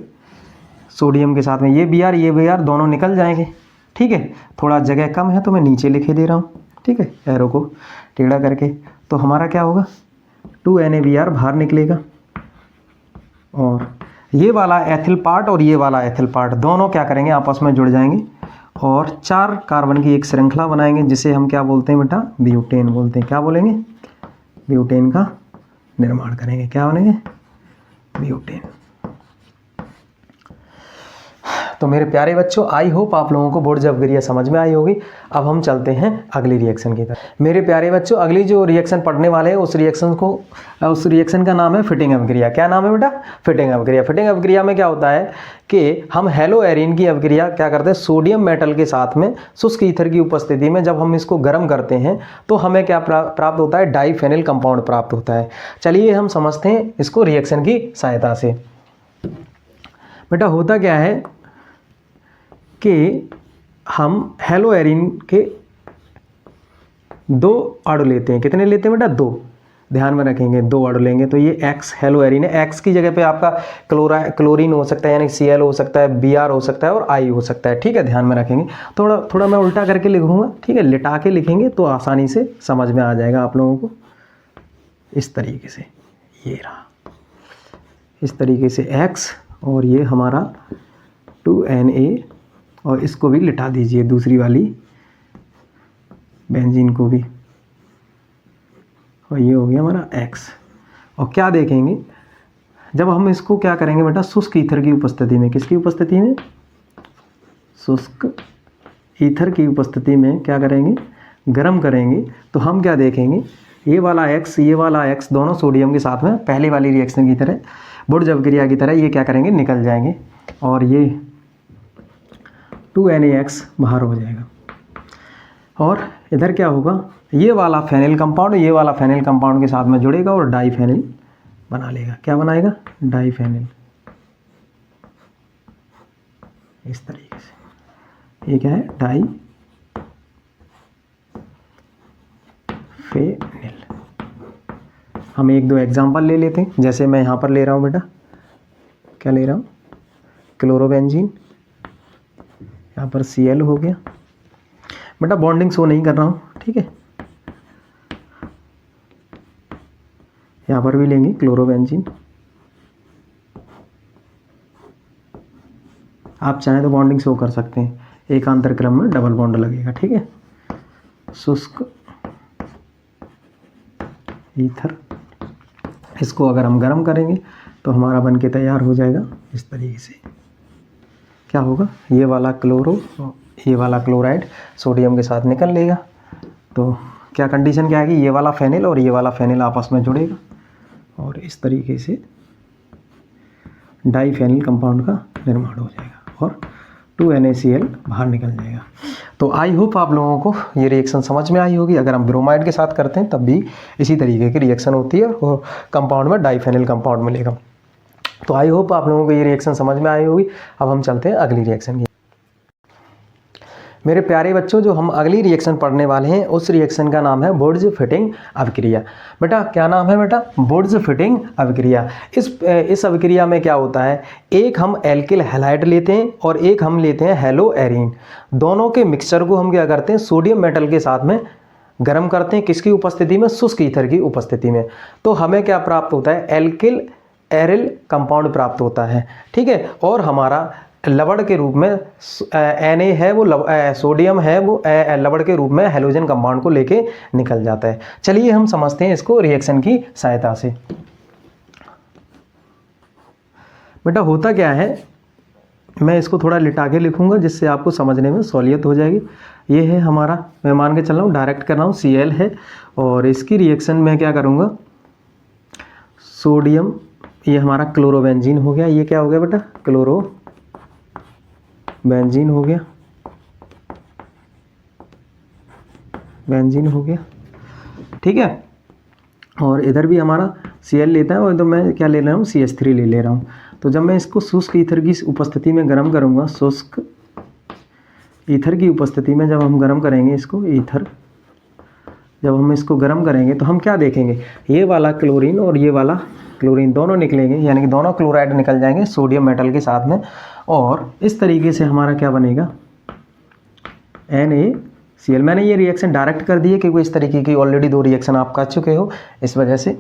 सोडियम के साथ में, ये Br दोनों निकल जाएंगे। ठीक है, थोड़ा जगह कम है तो मैं नीचे लिखे दे रहा हूँ। ठीक है, एरो को टेढ़ा करके। तो हमारा क्या होगा? 2NaBr बाहर निकलेगा, और ये वाला एथिल पार्ट और ये वाला एथिल पार्ट दोनों क्या करेंगे? आपस में जुड़ जाएंगे, और 4 कार्बन की एक श्रृंखला बनाएंगे, जिसे हम क्या बोलते हैं बेटा? ब्यूटेन बोलते हैं। क्या बोलेंगे? ब्यूटेन का निर्माण करेंगे। क्या बनेंगे? ब्यूटेन। तो मेरे प्यारे बच्चों, आई होप आप लोगों को बोर्ड अपक्रिया समझ में आई होगी। अब हम चलते हैं अगली रिएक्शन की तरफ। मेरे प्यारे बच्चों, अगली जो रिएक्शन पढ़ने वाले हैं उस रिएक्शन का नाम है फिटिंग अपक्रिया। क्या नाम है बेटा? फिटिंग अपक्रिया। फिटिंग अपक्रिया में क्या होता है कि हम हेलो एरिन की अपक्रिया क्या करते हैं? सोडियम मेटल के साथ में शुष्क ईथर की उपस्थिति में जब हम इसको गर्म करते हैं तो हमें क्या प्राप्त होता है? डाइफेनिल कंपाउंड प्राप्त होता है। चलिए हम समझते हैं इसको रिएक्शन की सहायता से। बेटा होता क्या है कि हम हेलो एरिन के 2 अणु लेते हैं। कितने लेते हैं बेटा? 2। ध्यान में रखेंगे, 2 अणु लेंगे। तो ये X हेलो एरिन है। X की जगह पे आपका क्लोरीन हो सकता है, यानी Cl हो सकता है, Br हो सकता है, और I हो सकता है। ठीक है, ध्यान में रखेंगे। थोड़ा मैं उल्टा करके लिखूंगा। ठीक है, लिटा के लिखेंगे तो आसानी से समझ में आ जाएगा आप लोगों को। इस तरीके से ये रहा, इस तरीके से X, और ये हमारा 2Na, और इसको भी लिटा दीजिए, दूसरी वाली बेंजीन को भी, और ये हो गया हमारा X। और क्या देखेंगे? जब हम इसको क्या करेंगे बेटा? शुष्क ईथर की उपस्थिति में। किसकी उपस्थिति में? शुष्क ईथर की उपस्थिति में क्या करेंगे? गर्म करेंगे। तो हम क्या देखेंगे? ये वाला X, ये वाला X दोनों सोडियम के साथ में पहले वाली रिएक्शन की तरह, बुर्ज अपक्रिया की तरह ये क्या करेंगे? निकल जाएंगे, और ये 2NaX बाहर हो जाएगा। और इधर क्या होगा? ये वाला फेनिल कंपाउंड ये वाला फेनिल कंपाउंड के साथ में जुड़ेगा और डाइफेनिल बना लेगा। क्या बनाएगा? डाइफेनिल। इस तरीके से ये क्या है? डाइफेनिल। हम 1-2 एग्जांपल ले लेते हैं। जैसे मैं यहाँ पर ले रहा हूँ बेटा, क्या ले रहा हूँ? क्लोरोबेंजीन। यहाँ पर Cl हो गया बेटा, बॉन्डिंग शो नहीं कर रहा हूँ। ठीक है, यहाँ पर भी लेंगे क्लोरोबेंजीन। आप चाहें तो बॉन्डिंग शो कर सकते हैं। एकांतर क्रम में डबल बॉन्ड लगेगा। ठीक है, शुष्क ईथर, इसको अगर हम गर्म करेंगे तो हमारा बन के तैयार हो जाएगा इस तरीके से। क्या होगा, ये वाला क्लोरो, ये वाला क्लोराइड सोडियम के साथ निकल लेगा, तो क्या कंडीशन क्या आएगी, ये वाला फेनिल और ये वाला फेनिल आपस में जुड़ेगा और इस तरीके से डाईफेनिल कंपाउंड का निर्माण हो जाएगा और 2NaCl बाहर निकल जाएगा। तो आई होप आप लोगों को ये रिएक्शन समझ में आई होगी। अगर हम ब्रोमाइड के साथ करते हैं तब भी इसी तरीके की रिएक्शन होती है और कंपाउंड में डाईफेनिल कंपाउंड मिलेगा। तो आई होप आप लोगों को ये रिएक्शन समझ में आई होगी। अब हम चलते हैं अगली रिएक्शन की। मेरे प्यारे बच्चों, जो हम अगली रिएक्शन पढ़ने वाले हैं उस रिएक्शन का नाम है बुर्ज फिटिंग अभिक्रिया। बेटा क्या नाम है बेटा, बुर्ज फिटिंग अभिक्रिया। इस अभिक्रिया में क्या होता है, एक हम एल्किल हैलाइड लेते हैं और एक हम लेते हैं हेलो एरीन। दोनों के मिक्सचर को हम क्या करते हैं, सोडियम मेटल के साथ में गर्म करते हैं। किसकी उपस्थिति में, शुष्क ईथर की उपस्थिति में। तो हमें क्या प्राप्त होता है, एल्किल एरिल कंपाउंड प्राप्त होता है। ठीक है, और हमारा लवण के रूप में Na है वो सोडियम है वो लवण के रूप में हेलोजन कंपाउंड को लेके निकल जाता है। चलिए हम समझते हैं इसको रिएक्शन की सहायता से। बेटा होता क्या है, मैं इसको थोड़ा लिटा के लिखूंगा जिससे आपको समझने में सहूलियत हो जाएगी। ये है हमारा, मैं मान के चल रहा हूँ, डायरेक्ट कर रहा हूँ, Cl है और इसकी रिएक्शन में क्या करूँगा, सोडियम, ये हमारा क्लोरोबेंजीन हो गया। ये क्या हो गया बेटा, क्लोरो बेंजीन हो गया, बेंजीन हो गया। ठीक है, और इधर भी हमारा Cl लेता है और इधर मैं क्या ले रहा हूँ, CH3 ले रहा हूँ। तो जब मैं इसको शुष्क ईथर की उपस्थिति में गर्म करूँगा, शुष्क ईथर की उपस्थिति में जब हम गर्म करेंगे इसको, ईथर जब हम इसको गर्म करेंगे तो हम क्या देखेंगे, ये वाला क्लोरीन और ये वाला क्लोरीन दोनों निकलेंगे, यानी कि दोनों क्लोराइड निकल जाएंगे सोडियम मेटल के साथ में। और इस तरीके से हमारा क्या बनेगा, NaCl। मैंने ये रिएक्शन डायरेक्ट कर दी है क्योंकि इस तरीके की ऑलरेडी 2 रिएक्शन आप कर चुके हो, इस वजह से।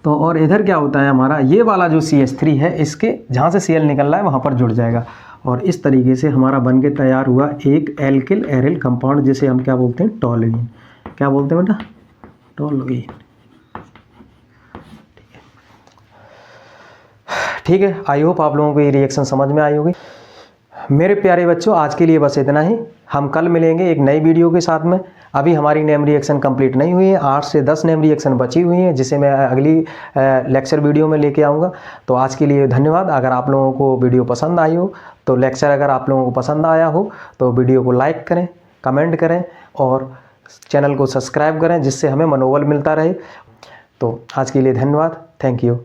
तो और इधर क्या होता है हमारा, ये वाला जो CH3 है, इसके जहाँ से Cl निकल रहा है वहाँ पर जुड़ जाएगा और इस तरीके से हमारा बन के तैयार हुआ एक एल्किल एरिल कंपाउंड, जिसे हम क्या बोलते हैं, टोलुइन। क्या बोलते हैं बेटा, टोलुइन। ठीक है, आई होप आप लोगों को ये रिएक्शन समझ में आई होगी। मेरे प्यारे बच्चों, आज के लिए बस इतना ही। हम कल मिलेंगे एक नई वीडियो के साथ में। अभी हमारी नेम रिएक्शन कंप्लीट नहीं हुई है, 8 से 10 नेम रिएक्शन बची हुई हैं, जिसे मैं अगली लेक्चर वीडियो में लेके आऊँगा। तो आज के लिए धन्यवाद। अगर आप लोगों को वीडियो पसंद आई हो तो लेक्चर अगर आप लोगों को पसंद आया हो तो वीडियो को लाइक करें, कमेंट करें और चैनल को सब्सक्राइब करें, जिससे हमें मनोबल मिलता रहे। तो आज के लिए धन्यवाद, थैंक यू।